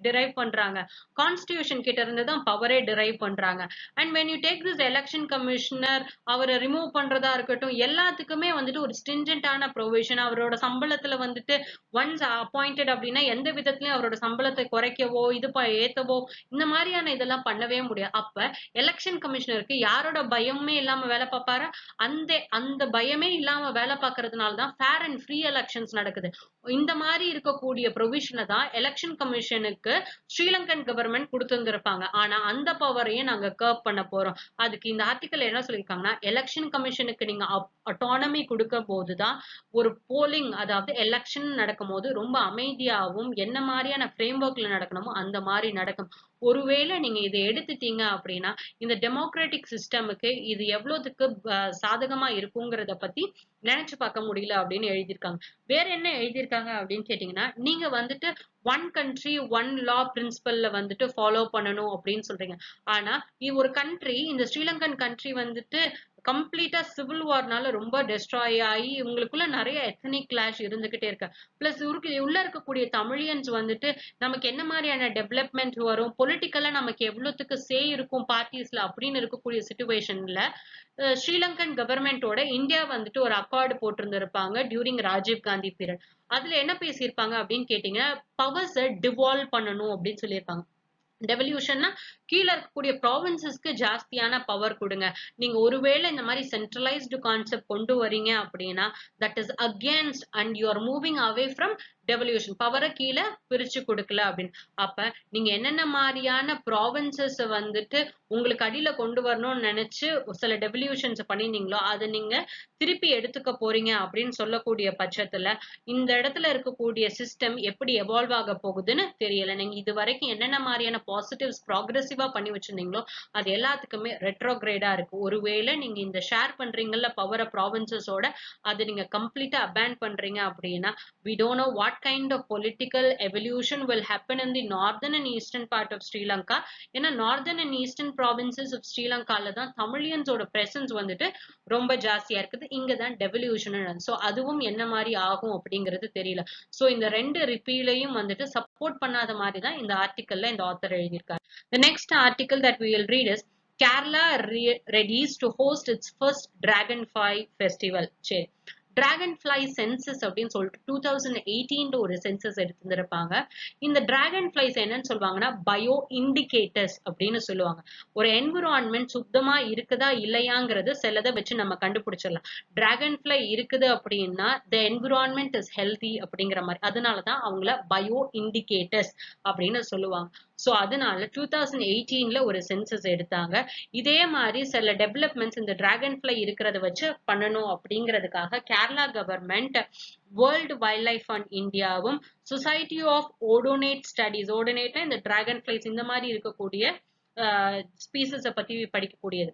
derive பண்றாங்க? கான்ஸ்டிடியூஷன் கிட்ட இருந்து தான் பவரே derive பண்றாங்க. and when you take this election commissioner, அவரை ரிமூவ் பண்றதா இருக்கட்டும், எல்லாத்துக்குமே வந்துட்டு ஒரு ஸ்ட்ரிஞ்சன்டான ப்ரொவிஷன். அவரோட சம்பளத்துல வந்துட்டு ஒன்ஸ் அப்பாயிண்டட் அப்படின்னா எந்த விதத்திலயும் அவரோட சம்பளத்தை குறைக்கவோ இது ஏத்தவோ இந்த மாதிரியான இதெல்லாம் பண்ணவே முடியாது. அப்ப எலெக்ஷன் கமிஷனருக்கு யாரோட பயமே இல்லாம வேலை பார்ப்பாரா? அந்த பயமே இல்லாம வேலை பார்க்கறதுனால தான் ஃபேர் அண்ட் ஃப்ரீ எலெக்ஷன்ஸ் நடக்குது. இந்த மாதிரி இருக்கக்கூடிய ப்ரொவிஷனை தான் எலெக்ஷன் கமிஷனுக்கு ஸ்ரீலங்கன் கவர்மெண்ட் கொடுத்திருந்திருப்பாங்க. ஆனா அந்த பவரையும் நாங்க கர்ப் பண்ண போறோம். அதுக்கு இந்த ஆர்டிக்கல் என்ன சொல்லியிருக்காங்கன்னா, எலெக்ஷன் கமிஷனுக்கு நீங்க அட்டானமி கொடுக்க போதுதான் ஒரு போலிங், அதாவது எலெக்ஷன் நடக்கும் போது ரொம்ப அமைதியாகவும் என்ன மாதிரியான ஃப்ரேம் ஒர்க்ல நடக்கணுமோ அந்த மாதிரி நடக்கும். ஒருவேளை நீங்க இதை எடுத்துட்டீங்க அப்படின்னா இந்த டெமோக்ராட்டிக் சிஸ்டமுக்கு இது எவ்வளவுக்கு சாதகமா இருக்குங்கிறத பத்தி நினைச்சு பார்க்க முடியல அப்படின்னு எழுதியிருக்காங்க. வேற என்ன எழுதியிருக்காங்க அப்படின்னு கேட்டீங்கன்னா, நீங்க வந்துட்டு ஒன் கண்ட்ரி ஒன் லா பிரின்சிபல்ல வந்துட்டு ஃபாலோ பண்ணணும் அப்படின்னு சொல்றீங்க. ஆனா ஒரு கண்ட்ரி, இந்த ஸ்ரீலங்கன் கண்ட்ரி வந்துட்டு கம்ப்ளீட்டா சிவில் வார்னால ரொம்ப டெஸ்ட்ராய் ஆகி உங்களுக்குள்ள நிறைய எத்தனிக் கிளாஷ் இருந்துகிட்டே இருக்கு. பிளஸ் உள்ள இருக்கக்கூடிய தமிழியன்ஸ் வந்துட்டு நமக்கு என்ன மாதிரியான டெவலப்மெண்ட் வரும், பொலிட்டிக்கலா நமக்கு எவ்வளவுக்கு சே இருக்கும் பார்ட்டிஸ்ல அப்படின்னு இருக்கக்கூடிய சிச்சுவேஷன்ல ஸ்ரீலங்கன் கவர்மெண்டோட இந்தியா வந்துட்டு ஒரு அக்கார்டு போட்டிருந்திருப்பாங்க டியூரிங் ராஜீவ் காந்தி பீரியட். அதுல என்ன பேசியிருப்பாங்க அப்படின்னு கேட்டீங்கன்னா, பவர்ஸை டிவால்வ் பண்ணணும் அப்படின்னு சொல்லியிருப்பாங்க. டெவல்யூஷன்னா கீழே இருக்கக்கூடிய ப்ராவின்சஸ்க்கு ஜாஸ்தியான பவர் கொடுங்க. நீங்க ஒருவேளை இந்த மாதிரி சென்ட்ரலைஸ்டு கான்செப்ட் கொண்டு வரீங்க அப்படின்னா that is against and you are moving away from devolution பவரை கீழே பிரிச்சு கொடுக்கல அப்படின்னு. அப்ப நீங்க என்னென்ன மாதிரியான ப்ராவின்சஸ் வந்துட்டு உங்களுக்கு அடியில கொண்டு வரணும்னு நினைச்சு சில டெவல்யூஷன்ஸ் பண்ணிருந்தீங்களோ அதை நீங்க திருப்பி எடுத்துக்க போறீங்க அப்படின்னு சொல்லக்கூடிய பட்சத்துல இந்த இடத்துல இருக்கக்கூடிய சிஸ்டம் எப்படி எவால்வ் ஆக போகுதுன்னு தெரியல. நீங்க இது வரைக்கும் என்னென்ன மாதிரியான பாசிட்டிவ்ஸ் ப்ராக்ரெசிவா பண்ணி வச்சிருந்தீங்களோ அது எல்லாத்துக்குமே ரெட்ரோகிரேடா இருக்கு. ஒருவேளை நீங்க இந்த ஷேர் பண்றீங்கல்ல பவரை ப்ராவின்சஸோட, அது நீங்க கம்ப்ளீட்டா அபேன் பண்றீங்க அப்படின்னா we don't know what kind of political evolution will happen in the northern and eastern part of Sri Lanka. ஏன்னா northern and eastern provinces of Sri Lanka-ல தான் தமிழியன்ஸோட presence வந்துட்டு ரொம்ப ஜாஸ்தியா இருக்குது. இங்க தான் devolution. So அதுவும் என்ன மாதிரி ஆகும் அப்படிங்கிறது தெரியல. So இந்த ரெண்டு ரிப்பீலையும் வந்துட்டு சப்போர்ட் பண்ணாத மாதிரி தான் இந்த ஆர்டிக்கல்ல இந்த ஆத்தர் எழுதியிருக்காரு. The next article that we will read is Kerala readies to host its first Dragonfly Festival. சரி, Dragonfly census அப்படின்னு சொல்லிட்டு 2018 ஒரு சென்சஸ் எடுத்திருப்பாங்க. இந்த Dragonflies என்னன்னு சொல்லுவாங்கன்னா பயோ இண்டிகேட்டர்ஸ் அப்படின்னு சொல்லுவாங்க. ஒரு என்விரான்மெண்ட் சுத்தமா இருக்குதா இல்லையாங்கிறது சிலதை வச்சு நம்ம கண்டுபிடிச்சிடலாம். Dragonfly இருக்குது அப்படின்னா the environment is healthy அப்படிங்கிற மாதிரி. அதனாலதான் அவங்கள பயோ இண்டிகேட்டர்ஸ் அப்படின்னு சொல்லுவாங்க. சோ அதனால 2018ல ஒரு சென்சஸ் எடுத்தாங்க. இதே மாதிரி சில டெவலப்மெண்ட்ஸ் இந்த Dragonfly இருக்கிறத வச்சு பண்ணணும் அப்படிங்கிறதுக்காக Kerala government world wild life fund இந்தியாவும் சொசைட்டி ஆஃப் ஓடோனேட் ஸ்டடீஸ், ஓடோனேட்னா இந்த Dragonflies இந்த மாதிரி இருக்கக்கூடிய ஸ்பீசஸ பத்தி படிக்கக்கூடியது,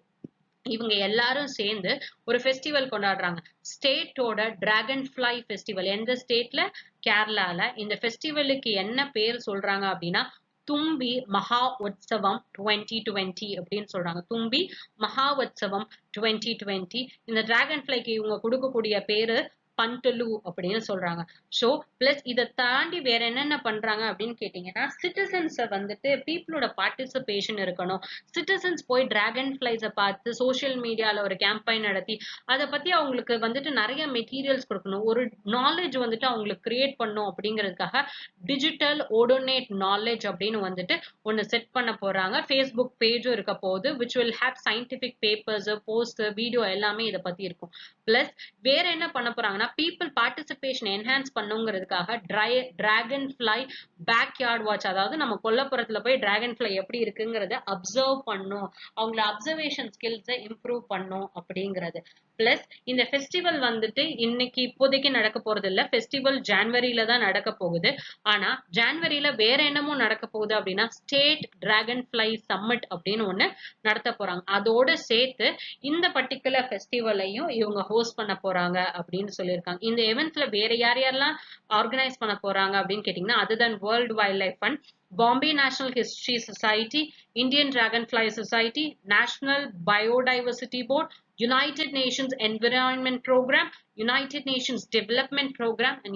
இவங்க எல்லாரும் சேர்ந்து ஒரு ஃபெஸ்டிவல் கொண்டாடுறாங்க. ஸ்டேட்டோட Dragonfly ஃபெஸ்டிவல். எந்த ஸ்டேட்ல? கேரளால. இந்த ஃபெஸ்டிவலுக்கு என்ன பேர் சொல்றாங்க அப்படின்னா தும்பி மகா உற்சவம் 2020 அப்படின்னு சொல்றாங்க. தும்பி மகா உற்சவம் 2020. இந்த Dragonflyக்கு இவங்க கொடுக்கக்கூடிய பேரு பண்டலு அப்படின்னு சொல்றாங்க. சோ பிளஸ் இதை தாண்டி வேற என்னென்ன பண்றாங்க அப்படின்னு கேட்டீங்கன்னா சிட்டிசன்ஸ் வந்துட்டு பீப்புளோட பார்ட்டிசிபேஷன் இருக்கணும். சிட்டிசன்ஸ் போய் Dragonflies-அ பார்த்து சோசியல் மீடியால ஒரு கேம்பெயின் நடத்தி அதை பத்தி அவங்களுக்கு வந்துட்டு நிறைய மெட்டீரியல்ஸ் கொடுக்கணும். ஒரு நாலேஜ் வந்துட்டு அவங்களுக்கு கிரியேட் பண்ணும் அப்படிங்கிறதுக்காக டிஜிட்டல் ஓடோனேட் நாலேஜ் அப்படின்னு வந்துட்டு ஒன்னு செட் பண்ண போறாங்க. ஃபேஸ்புக் பேஜும் இருக்க போகுது, which will have scientific papers, post, video எல்லாமே இதை பத்தி இருக்கும். பிளஸ் வேற என்ன பண்ண போறாங்கன்னா பீப்புள் பார்ட்டிசிபேஷன் என்ஹான்ஸ் பண்ணுங்கிறதுக்காக Dragonfly பேக்யார்ட் வாட்ச், அதாவது நம்ம கொல்லப்புறத்துல போய் Dragonfly எப்படி இருக்குங்கிறத அப்சர்வ் பண்ணும், அவங்கள அப்சர்வேஷன் ஸ்கில்ஸை இம்ப்ரூவ் பண்ணும் அப்படிங்கிறது. பிளஸ் இந்த ஃபெஸ்டிவல் வந்துட்டு இன்னைக்கு இப்போதைக்கு நடக்க போறது இல்ல, ஃபெஸ்டிவல் ஜான்வரியில தான் நடக்க போகுது. ஆனா ஜான்வரியில வேற என்னமும் நடக்க போகுது அப்படின்னா ஸ்டேட் Dragonfly சம்மிட் அப்படின்னு ஒண்ணு நடத்த போறாங்க. அதோட சேர்த்து இந்த பர்டிகுலர் ஃபெஸ்டிவலையும் இவங்க ஹோஸ்ட் பண்ண போறாங்க அப்படின்னு சொல்லியிருக்காங்க. இந்த எவென்ட்ஸ்ல வேற யாரெல்லாம் ஆர்கனைஸ் பண்ண போறாங்க அப்படின்னு கேட்டீங்கன்னா அதுதான் world wild life fund, Bombay National History Society, Indian Dragonfly Society, National Biodiversity Board, United Nations Environment Program, United Nations Development Program, and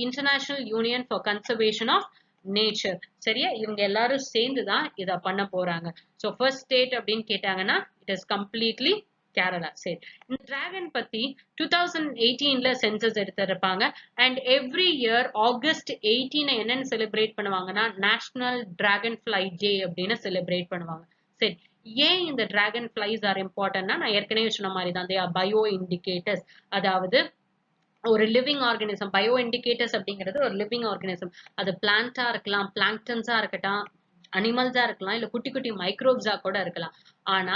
International Union for Conservation of nature. சரியா, இவங்க எல்லாரும் சேர்ந்துதான் இத பண்ண போறாங்க. சோ ஃபர்ஸ்ட் ஸ்டேட் அப்படின்னு கேட்டாங்கன்னா it is completely Kerala. சரி, இந்த டிராகன் பத்தி 2018ல சென்சஸ் எடுத்திருப்பாங்க. அண்ட் எவ்ரி இயர் ஆகஸ்ட் 18 என்னன்னு செலிப்ரேட் பண்ணுவாங்கன்னா நேஷனல் Dragonfly டே அப்படின்னு செலிப்ரேட் பண்ணுவாங்க. சரி, ஏன் இந்த Dragonflies ஆர் இம்பார்ட்டன்ட்னா நான் ஏற்கனவே சொன்ன மாதிரி தான், தே ஆர் பயோ இண்டிகேட்டர்ஸ். அதாவது ஒரு லிவிங் ஆர்கானிசம். பயோ இண்டிகேட்டர்ஸ் அப்படிங்கிறது ஒரு லிவிங் ஆர்கானிசம். அது பிளான்டா இருக்கலாம், பிளாங்க்டன்ஸா இருக்கட்டும், அனிமல்ஸா இருக்கலாம், இல்ல குட்டி குட்டி மைக்ரோப்ஸா கூட இருக்கலாம். ஆனா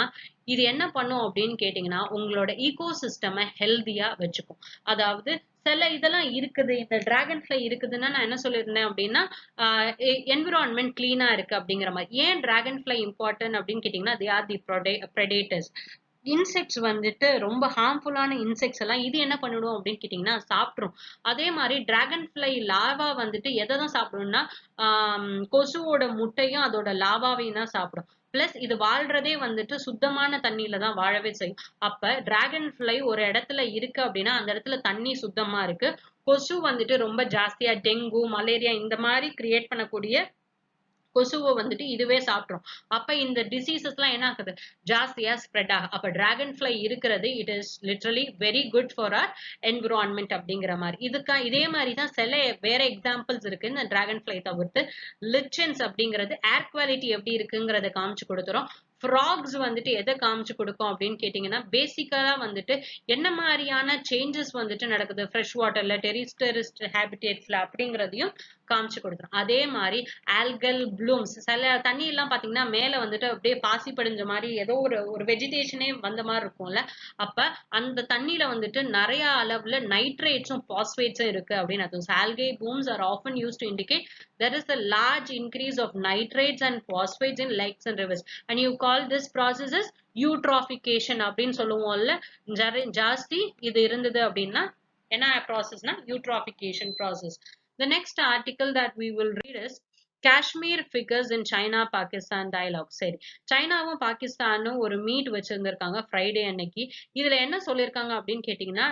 இது என்ன பண்ணும் அப்படின்னு கேட்டீங்கன்னா உங்களோட ஈகோ சிஸ்டமை ஹெல்தியா வச்சுக்கும். அதாவது சில இதெல்லாம் இருக்குது, இந்த Dragonfly இருக்குதுன்னா நான் என்ன சொல்லியிருந்தேன் அப்படின்னா என்விரான்மெண்ட் கிளீனா இருக்கு அப்படிங்கிற மாதிரி. ஏன் Dragonfly இம்பார்ட்டன்ட் அப்படின்னு கேட்டீங்கன்னா they are the predators. Insects வந்துட்டு ரொம்ப ஹார்ம்ஃபுல்லான இன்செக்ட்ஸ் எல்லாம் இது என்ன பண்ணிடும் அப்படின்னு கேட்டீங்கன்னா சாப்பிட்ரும். அதே மாதிரி Dragonfly லாவா வந்துட்டு எதை தான் சாப்பிடும்னா கொசுவோட முட்டையும் அதோட லாவாவையும் தான் சாப்பிடும். பிளஸ் இது வாழ்றதே வந்துட்டு சுத்தமான தண்ணியில தான் வாழவே செய்யும். அப்ப Dragonfly ஒரு இடத்துல இருக்கு அப்படின்னா அந்த இடத்துல தண்ணி சுத்தமா இருக்கு. கொசு வந்துட்டு ரொம்ப ஜாஸ்தியா டெங்கு, மலேரியா இந்த மாதிரி கிரியேட் பண்ணக்கூடிய கொசுவை வந்துட்டு இதுவே சாப்பிட்ரும். அப்ப இந்த டிசீசஸ் எல்லாம் என்ன ஆகுது, ஜாஸ்தியா ஸ்ப்ரெட் ஆகும். அப்ப Dragonfly இருக்கிறது it is literally very good for our environment அப்படிங்கிற மாதிரி. இதே மாதிரி தான் சில வேற எக்ஸாம்பிள்ஸ் இருக்கு இந்த Dragonfly தவிர்த்து. லிச்சன்ஸ் அப்படிங்கிறது ஏர் குவாலிட்டி எப்படி இருக்குங்கிறத காமிச்சு கொடுத்துரும். ஃப்ராக்ஸ் வந்துட்டு எதை காமிச்சு கொடுக்கும் அப்படின்னு கேட்டீங்கன்னா பேசிக்கலா வந்துட்டு என்ன மாதிரியான சேஞ்சஸ் வந்துட்டு நடக்குது ஃப்ரெஷ் வாட்டர்ல டெரிஸ்டரிஸ்ட் ஹேபிடேட்ஸ்ல அப்படிங்கிறதையும் காமிச்சு கொடுத்துரும். அதே மாதிரி ஆல்கல் ப்ளூம்ஸ் சில தண்ணி எல்லாம் பாத்தீங்கன்னா மேல வந்துட்டு அப்படியே பாசி படிஞ்ச மாதிரி ஏதோ ஒரு ஒரு வெஜிடேஷனே வந்த மாதிரி இருக்கும்ல. அப்ப அந்த தண்ணியில வந்துட்டு நிறைய அளவுல நைட்ரேட்ஸும் பாஸ்பேட்ஸும் இருக்கு அப்படின்னு அர்த்தம். algae blooms are often used to indicate there is a large increase of nitrates and phosphates in lakes and rivers, and you call this process as eutrophication அப்படின்னு சொல்லுவோம்ல. ஜாஸ்தி இது இருந்தது அப்படின்னா என்ன ப்ராசஸ்னா eutrophication process. The next article that we will read is Kashmir figures in China Pakistan dialogue. சரி, சைனாவும் பாகிஸ்தானும் ஒரு மீட் வச்சிருந்திருக்காங்க ஃப்ரைடே அன்னைக்கு. இதுல என்ன சொல்லியிருக்காங்க அப்படின்னு கேட்டீங்கன்னா,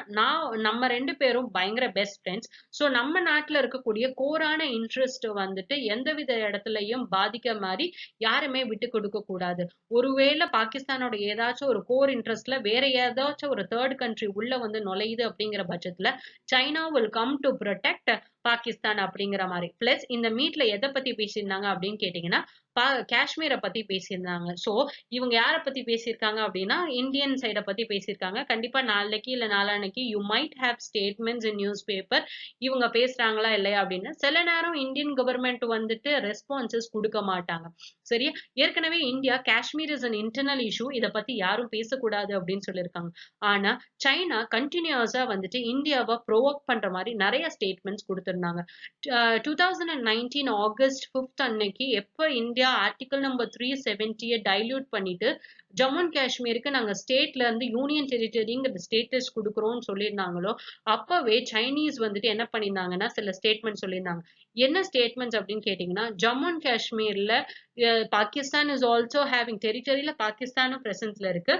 நம்ம ரெண்டு பேரும் பயங்கர பெஸ்ட் ஃப்ரெண்ட்ஸ். ஸோ நம்ம நாட்டுல இருக்கக்கூடிய கோரான இன்ட்ரெஸ்ட் வந்துட்டு எந்தவித இடத்துலயும் பாதிக்க மாதிரி யாருமே விட்டு கொடுக்க கூடாது. ஒருவேளை பாகிஸ்தானோட ஏதாச்சும் ஒரு கோர் இன்ட்ரெஸ்ட்ல வேற ஏதாச்சும் ஒரு தேர்ட் கண்ட்ரி உள்ள வந்து நுழையுது அப்படிங்கிற பட்சத்துல China will come to protect Pakistan அப்படிங்கிற மாதிரி. பிளஸ் இந்த மீட்ல எதை பத்தி பேசியிருந்தாங்க அப்படின்னு கேட்டீங்கன்னா காஷ்மீரை பத்தி பேசியிருந்தாங்க. சோ இவங்க யார பத்தி பேசியிருக்காங்க அப்படின்னா இந்தியன் சைட பத்தி பேசியிருக்காங்க. கண்டிப்பா நாளைக்கு இல்ல நாளான்னைக்கு you might have statements in news paper இவங்க பேசுறாங்களா இல்லையா அப்படின்னு. சில நேரம் இந்தியன் கவர்மெண்ட் வந்துட்டு ரெஸ்பான்சஸ் கொடுக்க மாட்டாங்க. சரியா, ஏற்கனவே India Kashmir is an internal issue, இதை பத்தி யாரும் பேசக்கூடாது அப்படின்னு சொல்லியிருக்காங்க. ஆனா சைனா கண்டினியூஸா வந்துட்டு இந்தியாவை ப்ரோவோக் பண்ற மாதிரி நிறைய ஸ்டேட்மெண்ட்ஸ் கொடுத்திருந்தாங்க. 2019 ஆகஸ்ட் 5 அன்னைக்கு எப்ப இந்தியா ஆர்டிகல் நம்பர் 370 டைல்யூட் பண்ணிட்டு ஜம்மு அண்ட் காஷ்மீருக்கு நாங்க ஸ்டேட்ல இருந்து யூனியன் டெரிட்டரிங்கிற ஸ்டேட்டஸ் கொடுக்குறோம்னு சொல்லியிருந்தாங்களோ அப்பவே சைனீஸ் வந்துட்டு என்ன பண்ணியிருந்தாங்கன்னா சில ஸ்டேட்மெண்ட் சொல்லியிருந்தாங்க. என்ன ஸ்டேட்மெண்ட்ஸ் அப்படின்னு கேட்டீங்கன்னா, ஜம்மு அண்ட் காஷ்மீர்ல பாகிஸ்தான் இஸ் ஆல்சோ ஹேவிங் டெரிட்டரியில பாகிஸ்தானும் பிரசன்ஸ்ல இருக்கு,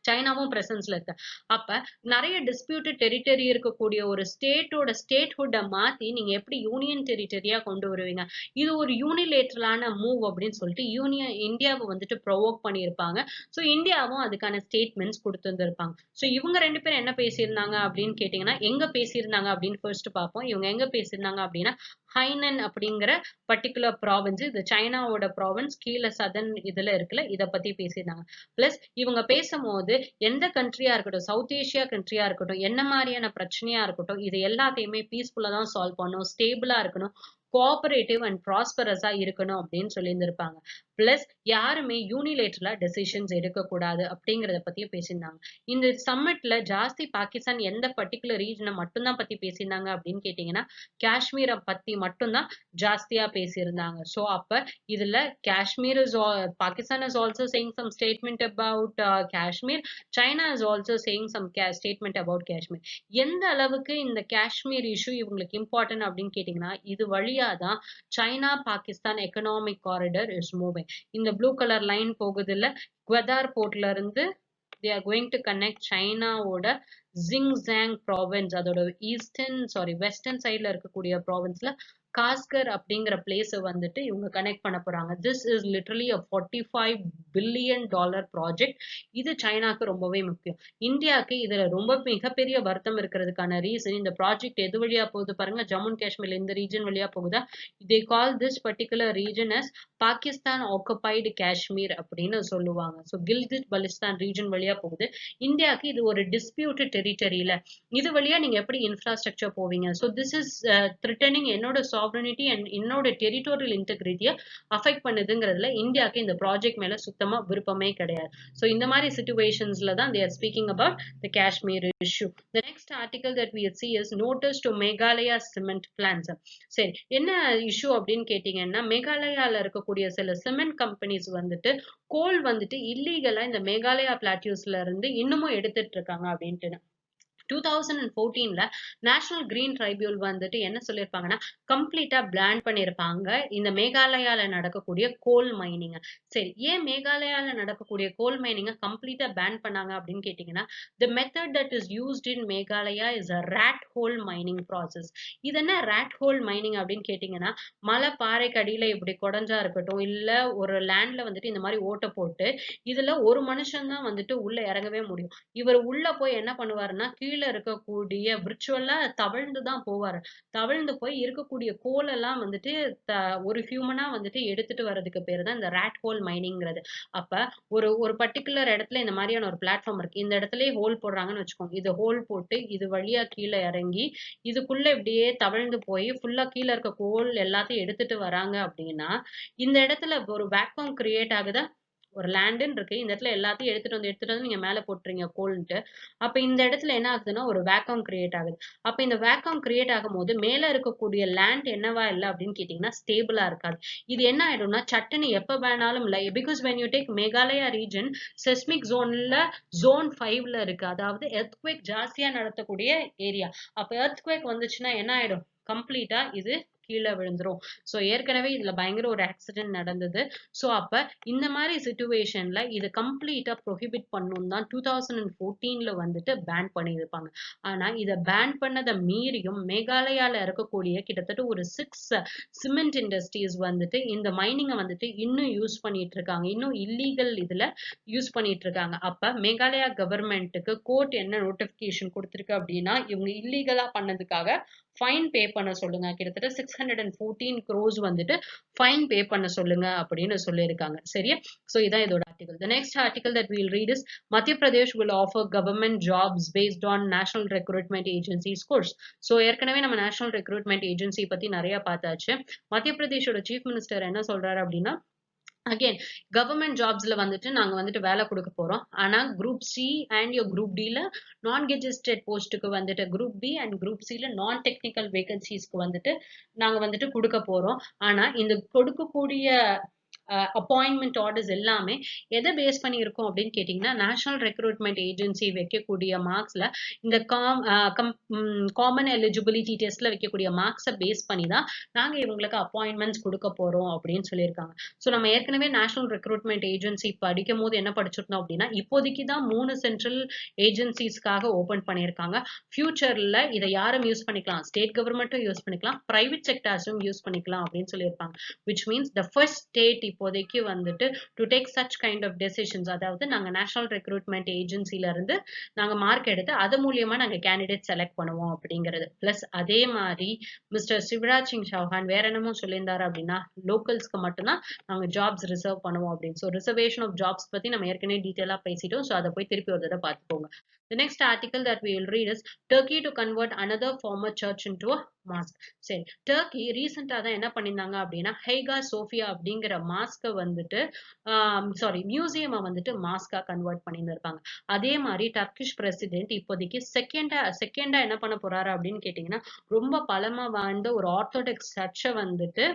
சைனாவும் பிரசன்ஸ்ல இருக்கு. அப்ப நிறைய டிஸ்பியூட்டட் டெரிட்டரி இருக்கக்கூடிய ஒரு ஸ்டேட்டோட ஸ்டேட்ஹுட்டை மாத்தி நீங்க எப்படி யூனியன் டெரிட்டரியா கொண்டு வருவீங்க? இது ஒரு யூனிலேட்டரலான மூவ் அப்படின்னு சொல்லிட்டு இந்தியாவை வந்துட்டு ப்ரொவோக் பண்ணியிருப்பாங்க. ஸோ இந்தியாவும் அதுக்கான ஸ்டேட்மெண்ட்ஸ் கொடுத்துருந்துருப்பாங்க. ஸோ இவங்க ரெண்டு பேரும் என்ன பேசியிருந்தாங்க அப்படின்னு கேட்டீங்கன்னா, எங்க பேசியிருந்தாங்க அப்படின்னு ஃபர்ஸ்ட் பார்ப்போம். இவங்க எங்க பேசியிருந்தாங்க அப்படின்னா ஹைனன் அப்படிங்கிற பர்டிகுலர் ப்ராவின்ஸ், இது சைனாவோட ப்ராவின்ஸ் கீழே சதர்ன் இதுல இருக்குல்ல, இதை பத்தி பேசியிருந்தாங்க. பிளஸ் இவங்க பேசும்போது எந்த கண்ட்ரியா இருக்கட்டும், சவுத் ஏஷியா கண்ட்ரியா இருக்கட்டும், என்ன மாதிரியான பிரச்சனையா இருக்கட்டும், இது எல்லாத்தையுமே பீஸ்ஃபுல்லா தான் சால்வ் பண்ணணும், ஸ்டேபிளா இருக்கணும், கோஆபரேட்டிவ் அண்ட் ப்ராஸ்பரஸா இருக்கணும் அப்படின்னு சொல்லியிருந்திருப்பாங்க. பிளஸ் யாருமே யூனிலேட்டரலா டெசிஷன்ஸ் எடுக்கக்கூடாது அப்படிங்கிறத பத்தியும் பேசியிருந்தாங்க. இந்த சம்மிட்ல ஜாஸ்தி பாகிஸ்தான் எந்த பர்டிகுலர் ரீஜனை மட்டும்தான் பத்தி பேசியிருந்தாங்க அப்படின்னு கேட்டீங்கன்னா காஷ்மீரை பத்தி மட்டும்தான் ஜாஸ்தியா பேசியிருந்தாங்க. ஸோ அப்ப இதுல Kashmir is Pakistan is also saying some statement about Kashmir, China is also saying some statement about Kashmir. எந்த அளவுக்கு இந்த காஷ்மீர் இஷ்யூ இவங்களுக்கு இம்பார்ட்டன்ட் அப்படின்னு கேட்டீங்கன்னா, இது வழியா தான் China Pakistan economic corridor is moving. இந்த ப்ளூ கலர் லைன் போகுது இல்ல, குவதார் போர்ட்ல இருந்து they are going to connect சைனாவோட ஜிங்ஜாங் ப்ராவின்ஸ், அதோட வெஸ்டர்ன் சைட்ல இருக்கக்கூடிய ப்ராவின்ஸ்ல காஸ்கர் அப்படிங்கிற பிளேஸ் வந்துட்டு இவங்க கனெக்ட் பண்ண போறாங்க. This is literally a $45 billion project. இது சைனாக்கு ரொம்பவே முக்கியம். இந்தியாவுக்கு இதுல ரொம்ப மிகப்பெரிய வருத்தம் இருக்கிறதுக்கான ரீசன், இந்த ப்ராஜெக்ட் எது வழியா போகுது பாருங்க, ஜம்மு அண்ட் காஷ்மீர்ல இந்த ரீஜன் வழியா போகுதா. they call this particular region as Pakistan occupied Kashmir அப்படின்னு சொல்லுவாங்க. ஸோ கில்கிட் பல்டிஸ்தான் ரீஜன் வழியா போகுது. இந்தியாவுக்கு இது ஒரு டிஸ்பியூட்டட் டெரிட்டரியில இது வழியா நீங்க எப்படி இன்ஃப்ராஸ்ட்ரக்சர் போவீங்க? ஸோ திஸ் இஸ் த்ரிட்டனிங் என்னோட சாவரனிட்டி அண்ட் என்னோட டெரிட்டோரியல் இன்டெகிரிட்டியை அஃபெக்ட் பண்ணுதுங்கிறதுல இந்தியாவுக்கு இந்த ப்ராஜெக்ட் மேல சுத்தமா விருப்பமே கிடையாது. ஸோ இந்த மாதிரி சிச்சுவேஷன்ஸ்ல தான் they are speaking about the Kashmir issue. The next article that we see is notice to Meghalaya cement plants. சரி, என்ன இஷ்யூ அப்படின்னு கேட்டீங்கன்னா, மேகாலயால இருக்கக்கூடிய சில சிமெண்ட் கம்பெனிஸ் வந்துட்டு கோல் வந்துட்டு இல்லீகலா இந்த மேகாலயா பிளாட்டியூஸ்ல இருந்து இன்னமும் எடுத்துட்டு இருக்காங்க அப்படின்ட்டு 2014ல நேஷனல் கிரீன் ட்ரைபியூல் வந்துட்டு என்ன சொல்லியிருப்பாங்கன்னா, கம்ப்ளீட்டா பிளான் பண்ணியிருப்பாங்க இந்த மேகாலயால நடக்கக்கூடிய கோல் மைனிங். சரி, ஏன் மேகாலயால நடக்கக்கூடிய கோல் மைனிங்க கம்ப்ளீட்டா பேன் பண்ணாங்க அப்படின்னு கேட்டீங்கன்னா, the method that is used in Meghalaya is a rat hole mining process. இது என்ன rat hole mining அப்படின்னு கேட்டீங்கன்னா, மலை பாறைக்கு அடியில இப்படி குடஞ்சா இருக்கட்டும், இல்ல ஒரு லேண்ட்ல வந்துட்டு இந்த மாதிரி ஓட்ட போட்டு இதுல ஒரு மனுஷன் தான் வந்துட்டு உள்ள இறங்கவே முடியும். இவர் உள்ள போய் என்ன பண்ணுவாருன்னா, கீழே கீழே இருக்கக்கூடிய விர்ச்சுவலா தவழ்ந்து தான் போவாரு. தவழ்ந்து போய் இருக்கக்கூடிய கோல் எல்லாம் வந்துட்டு ஒரு ஹியூமனா வந்துட்டு எடுத்துட்டு வர்றதுக்கு பேரு தான் இந்த ராட் ஹோல் மைனிங்கிறது. அப்ப ஒரு பர்ட்டிகுலர் இடத்துல இந்த மாதிரியான ஒரு பிளாட்ஃபார்ம் இருக்கு. இந்த இடத்துலயே ஹோல் போடுறாங்கன்னு வச்சுக்கோங்க. இது ஹோல் போட்டு இது வழியா கீழே இறங்கி இதுக்குள்ள இப்படியே தவழ்ந்து போய் ஃபுல்லா கீழே இருக்க கோல் எல்லாத்தையும் எடுத்துட்டு வராங்க அப்படின்னா இந்த இடத்துல ஒரு வேக்கம் கிரியேட் ஆகுதா? ஒரு லேண்டுன்னு இருக்கு. இந்த இடத்துல எல்லாத்தையும் எடுத்துட்டு வந்து நீங்க மேல போட்டுறீங்க கோல்ன்ட்டு. அப்ப இந்த இடத்துல என்ன ஆகுதுன்னா ஒரு வேக்கம் கிரியேட் ஆகுது. அப்ப இந்த வேக்கம் கிரியேட் ஆகும்போது மேல இருக்கக்கூடிய லேண்ட் என்னவா இல்ல அப்படின்னு கேட்டீங்கன்னா ஸ்டேபிளா இருக்காது. இது என்ன ஆயிடும்னா சட்டுன்னு எப்ப வேணாலும் இல்ல. Because when you take Meghalaya region seismic ஜோன்ல ஜோன் 5ல இருக்கு. அதாவது எர்த்குவேக் ஜாஸ்தியா நடத்தக்கூடிய ஏரியா. அப்ப எர்த்குவேக் வந்துச்சுன்னா என்ன ஆயிடும்? கம்ப்ளீட்டா இது கீழே விழுந்துரும். சோ ஏற்கனவே இதுல பயங்கர ஒரு ஆக்சிடென்ட் நடந்தது. சோ அப்ப இந்த மாதிரி சிச்சுவேஷன்ல இது கம்ப்ளீட்டா ப்ரொஹிபிட் பண்ணணும் தான் 2014ல வந்துட்டு பேன் பண்ணியிருப்பாங்க. ஆனா இத பேன் பண்ணதை மீறியும் மேகாலயால இருக்கக்கூடிய கிட்டத்தட்ட ஒரு 6 சிமெண்ட் இண்டஸ்ட்ரீஸ் வந்துட்டு இந்த மைனிங்கை வந்துட்டு இன்னும் யூஸ் பண்ணிட்டு இருக்காங்க. இன்னும் இல்லீகல் இதுல யூஸ் பண்ணிட்டு இருக்காங்க. அப்ப மேகாலயா கவர்மெண்ட்டுக்கு கோர்ட் என்ன நோட்டிபிகேஷன் கொடுத்திருக்கு அப்படின்னா இவங்க இல்லீகலா பண்ணதுக்காக ஃபைன் பே பண்ண சொல்லுங்க. கிட்டத்தட்ட 614 crores வந்துட்டு ஃபைன் பே பண்ண சொல்லுங்க அப்படின்னு சொல்லியிருக்காங்க. சரியா? சோ இதான் இதோட article. The next article that we'll read is Madhya Pradesh will offer government jobs based on National Recruitment Agency's course. So ஏற்கனவே நம்ம நேஷனல் ரெக்ரூட்மெண்ட் ஏஜென்சி பத்தி நிறைய பார்த்தாச்சு. மத்திய பிரதேஷோட சீஃப் மினிஸ்டர் என்ன சொல்றாரு அப்படின்னா அகைன் கவர்மெண்ட் ஜாப்ஸ்ல வந்துட்டு நாங்க வந்துட்டு வேலை கொடுக்க போறோம். ஆனா குரூப் சி அண்ட் குரூப் டில நான் கெஜஸ்டட் போஸ்ட்டுக்கு வந்துட்டு குரூப் பி அண்ட் குரூப் சில நான் டெக்னிக்கல் வேகன்சிஸ்க்கு வந்துட்டு நாங்க வந்துட்டு கொடுக்க போறோம். ஆனா இந்த கொடுக்கக்கூடிய அப்பாயின்மெண்ட் ஆர்டர்ஸ் எல்லாமே எதை பேஸ் பண்ணி இருக்கும் அப்படின்னு கேட்டீங்கன்னா நேஷனல் ரெக்ரூட்மெண்ட் ஏஜென்சி வைக்கக்கூடிய மார்க்ஸ்ல இந்த காமன் எலிஜிபிலிட்டி டெஸ்ட்ல வைக்கக்கூடிய மார்க்ஸை பேஸ் பண்ணி தான் நாங்க இவங்களுக்கு அப்பாயின்மெண்ட்ஸ் கொடுக்க போறோம் அப்படின்னு சொல்லியிருக்காங்க. ஸோ நம்ம ஏற்கனவே நேஷனல் ரெக்ரூட்மெண்ட் ஏஜென்சி படிக்கும் போது என்ன படிச்சிருந்தோம் அப்படின்னா இப்போதைக்கு தான் 3 சென்ட்ரல் ஏஜென்சிஸ்க்காக ஓபன் பண்ணியிருக்காங்க. ஃபியூச்சர்ல இதை யாரும் யூஸ் பண்ணிக்கலாம்? ஸ்டேட் கவர்மெண்ட்டும் யூஸ் பண்ணிக்கலாம், பிரைவேட் செக்டார்ஸும் யூஸ் பண்ணிக்கலாம் அப்படின்னு சொல்லியிருப்பாங்க. which means the first state இப்போதைக்கு வந்துட்டு to take such kind of decisions, அதாவது நாங்க நேஷனல் ரெக்ரூட்மெண்ட் ஏஜென்சில இருந்து நாங்க மார்க் எடுத்து அது மூலியமா நாங்க கேண்டிடேட் செலக்ட் பண்ணுவோம் அப்படிங்கிறது. பிளஸ் அதே மாதிரி மிஸ்டர் சிவராஜ் சிங் சௌஹான் வேற என்னமோ சொல்லியிருந்தாரு அப்படின்னா லோக்கல்ஸ்க்கு மட்டும்தான் நாங்க ஜாப்ஸ் ரிசர்வ் பண்ணுவோம் அப்படின்னு. ஸோ ரிசர்வேஷன் ஆஃப் ஜாப்ஸ் பத்தி நம்ம ஏற்கனவே டீட்டெயிலா பேசிட்டோம். ஸோ அதை போய் திருப்பி ஒரு தடவை பார்த்துக்கோங்க. The next article that we will read is Turkey to convert another former church into a mosque. சரி, டர்க்கி ரீசெண்டா தான் என்ன பண்ணிருந்தாங்க அப்படின்னா ஹைகா சோஃபியா அப்படிங்கிற மாஸ்கை வந்துட்டு மியூசியமை வந்துட்டு மாஸ்கா கன்வெர்ட் பண்ணியிருந்திருப்பாங்க. அதே மாதிரி டர்க்கிஷ் பிரசிடென்ட் இப்போதைக்கு செகண்டா என்ன பண்ண போறாரு அப்படின்னு கேட்டீங்கன்னா ரொம்ப பழமா வாழ்ந்த ஒரு ஆர்த்தோடாக்ஸ் சர்ச்சை வந்துட்டு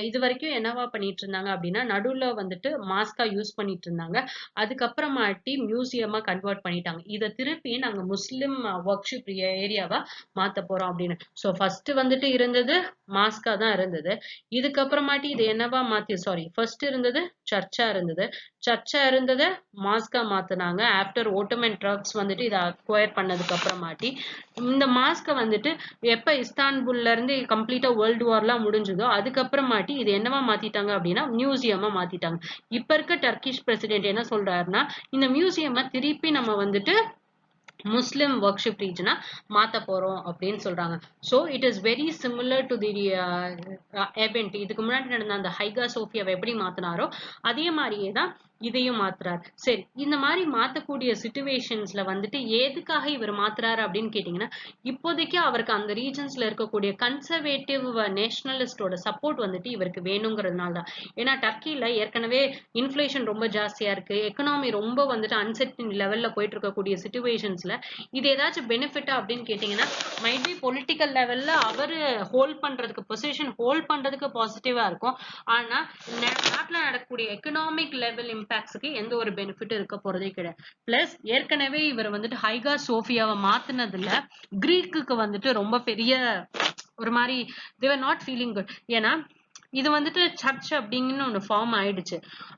இது வரைக்கும் என்னவா பண்ணிட்டு இருந்தாங்க அப்படின்னா நடுவுல வந்துட்டு மாஸ்கா யூஸ் பண்ணிட்டு இருந்தாங்க. அதுக்கப்புறமாட்டி மியூசியமா கன்வெர்ட் பண்ணிட்டாங்க. இதை திருப்பி நாங்க முஸ்லிம் ஒர்க்ஷிப் ஏரியாவா மாத்த போறோம் அப்படின்னு. சோ ஃபர்ஸ்ட் வந்துட்டு இருந்தது மாஸ்கா தான் இருந்தது. இதுக்கப்புறமாட்டி இது என்னவா மாத்தி ஃபர்ஸ்ட் இருந்தது சர்ச்சா இருந்தது மாஸ்கா மாத்தினாங்க. ஆஃப்டர் ஓட்டோமன் டர்க்ஸ் வந்துட்டு இதை அக்வயர் பண்ணதுக்கு அப்புறமாட்டி இந்த மாஸ்கை வந்துட்டு எப்ப இஸ்தான்புல்ல இருந்து கம்ப்ளீட்டா வேர்ல்டு வார்லாம் முடிஞ்சதோ அதுக்கப்புறமாட்டி இது என்னவா மாத்திட்டாங்க அப்படின்னா மியூசியமா மாத்திட்டாங்க. இப்ப இருக்க டர்க்கிஷ் பிரசிடென்ட் என்ன சொல்றாருன்னா இந்த மியூசியமை திருப்பி நம்ம வந்துட்டு முஸ்லிம் ஒர்க்ஷிப் ரீஜனா மாத்த போறோம் அப்படின்னு சொல்றாங்க. So it is very similar to the event. இதுக்கு முன்னாடி நடந்த அந்த ஹைகா சோஃபியாவை எப்படி மாத்தினாரோ அதே மாதிரியே தான் இதையும் மாத்துறாரு. சரி, இந்த மாதிரி மாத்தக்கூடிய சிச்சுவேஷன்ஸ்ல வந்துட்டு எதுக்காக இவர் மாத்துறாரு அப்படின்னு கேட்டீங்கன்னா இப்போதைக்கு அவருக்கு அந்த ரீஜன்ஸ்ல இருக்கக்கூடிய கன்சர்வேட்டிவ் நேஷனலிஸ்டோட சப்போர்ட் வந்துட்டு இவருக்கு வேணுங்கிறதுனால தான். ஏன்னா டர்க்கில ஏற்கனவே இன்ஃபிளேஷன் ரொம்ப ஜாஸ்தியா இருக்கு, எக்கனாமி ரொம்ப வந்துட்டு அன்சர்டன் லெவல்ல போயிட்டு இருக்கக்கூடிய சிச்சுவேஷன்ஸ்ல இது ஏதாச்சும் பெனிஃபிட்டா அப்படின்னு கேட்டீங்கன்னா மைட் பி பொலிட்டிக்கல் லெவல்ல அவரு ஹோல்ட் பண்றதுக்கு பொசிஷன் ஹோல்ட் பண்றதுக்கு பாசிட்டிவா இருக்கும். ஆனா நாட்டுல நடக்கக்கூடிய எக்கனாமிக் லெவல் இம்பாக்ட்ஸ்க்கு எந்த ஒரு பெனிஃபிட் இருக்க போறதே கிடையாது. பிளஸ் ஏற்கனவே இவர் வந்துட்டு ஹைகா சோஃபியாவை மாத்தினதுல கிரீக்குக்கு வந்துட்டு ரொம்ப பெரிய ஒரு மாதிரி they were not feeling good. ஏன்னா இது வந்துட்டு சர்ச் அப்படிங்கன்னு ஒண்ணு ஃபார்ம் ஆயிடுச்சு.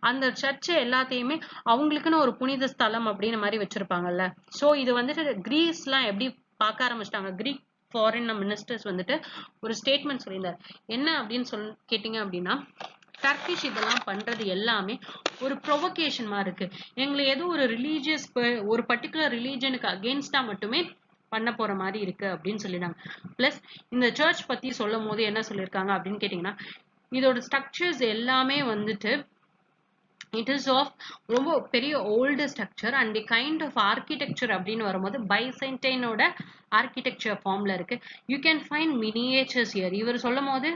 அந்த சர்ச் எல்லாத்தையுமே அவங்களுக்குன்னு ஒரு புனித ஸ்தலம் அப்படின்னு மாதிரி வச்சிருப்பாங்கல்ல. சோ இது வந்துட்டு கிரீஸ் எல்லாம் எப்படி பார்க்க ஆரம்பிச்சிட்டாங்க. கிரீக் ஃபாரின் மினிஸ்டர்ஸ் வந்துட்டு ஒரு ஸ்டேட்மெண்ட் சொல்லியிருந்தாரு. என்ன அப்படின்னு கேட்டீங்க அப்படின்னா டர்க்கிஷ் இதெல்லாம் பண்றது எல்லாமே ஒரு ப்ரொவோகேஷன் மாதிரி இருக்கு. எங்களை ஏதோ ஒரு ரிலீஜியஸ் ஒரு பர்டிகுலர் ரிலீஜனுக்கு அகெயின்ஸ்டா மட்டுமே பண்ண போற மாதிரி இருக்கு அப்படின்னு சொல்லிட்டாங்க. பிளஸ் இந்த சர்ச் பத்தி சொல்லும் போது என்ன சொல்லியிருக்காங்க அப்படின்னு கேட்டீங்கன்னா, இதோட ஸ்ட்ரக்சர்ஸ் எல்லாமே வந்துட்டு இட் இஸ் ஆஃப் ரொம்ப பெரிய old structure and the kind of architecture அப்படின்னு வரும்போது பைசைன்டைனோட ஆர்கிடெக்சர் ஃபார்ம்ல இருக்கு. You can find miniatures here. இவர் சொல்லும் போது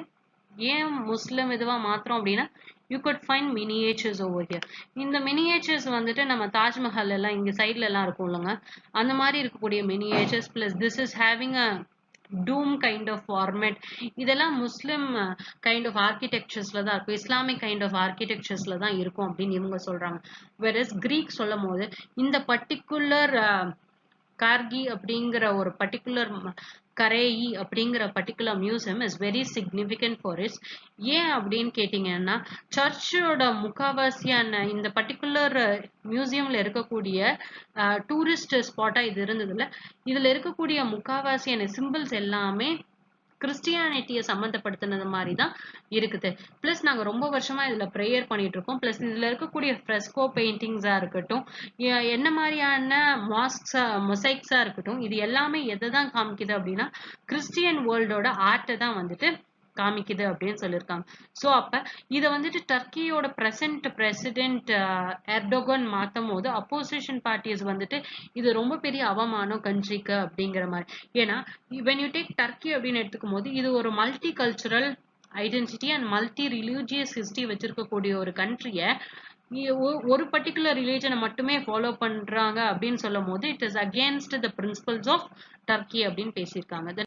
ஏன் முஸ்லிம் இதுவா மாத்திரம் அப்படின்னா you could find miniatures over here. இந்த மினியேச்சர்ஸ் வந்துட்டு நம்ம தாஜ்மஹால் எல்லாம் இங்க சைட்ல எல்லாம் இருக்கும் இல்லைங்க, அந்த மாதிரி இருக்கக்கூடிய miniatures plus this is having a dome kind of format. இதெல்லாம் முஸ்லிம் கைண்ட் ஆஃப் ஆர்கிடெக்சர்ஸ்ல தான் இருக்கும், இஸ்லாமிக் கைண்ட் ஆஃப் ஆர்கிடெக்சர்ஸ்ல தான் இருக்கும் அப்படின்னு இவங்க சொல்றாங்க. வெரஸ் கிரீக் சொல்லும் போது இந்த பர்டிகுலர் கார்கி அப்படிங்கிற ஒரு பர்டிகுலர் கரேயி அப்படிங்கிற particular museum is very significant for it's. ஏன் அப்படின்னு கேட்டீங்கன்னா சர்ச்சோட முக்காவாசியான இந்த பர்டிகுலர் மியூசியம்ல இருக்கக்கூடிய டூரிஸ்ட் ஸ்பாட்டா இது இருந்ததுல இதுல இருக்கக்கூடிய முக்காவாசியான சிம்பிள்ஸ் எல்லாமே கிறிஸ்டியானிட்டியை சம்மந்தப்படுத்தினது மாதிரி தான் இருக்குது. பிளஸ் நாங்க ரொம்ப வருஷமா இதுல ப்ரேயர் பண்ணிட்டு இருக்கோம். பிளஸ் இதுல இருக்கக்கூடிய ஃப்ரெஸ்கோ பெயிண்டிங்ஸா இருக்கட்டும், என்ன மாதிரியான மொசைக்ஸா இருக்கட்டும், இது எல்லாமே எதை தான் காமிக்குது அப்படின்னா கிறிஸ்டியன் வேர்ல்டோட ஆர்ட்டை தான் வந்துட்டு காமிக்குது அப்படின்னு சொல்லியிருக்காங்க. ஸோ அப்ப இதை வந்துட்டு டர்க்கியோட பிரசன்ட் பிரசிடென்ட் எர்டோகன் மாத்தும் போது அப்போசிஷன் பார்ட்டிஸ் வந்துட்டு இது ரொம்ப பெரிய அவமானம் கண்ட்ரிக்கு அப்படிங்கிற மாதிரி. ஏன்னா when you take டர்க்கி அப்படின்னு எடுத்துக்கும் போது இது ஒரு multi cultural identity and multi religious history வச்சிருக்கக்கூடிய ஒரு கண்ட்ரிய ஒரு பர்டிகுலர் ரிலீஜனை மட்டுமே ஃபாலோ பண்றாங்க அப்படின்னு சொல்லும் போது it is against the principles of Turkey அப்படின்னு பேசியிருக்காங்க.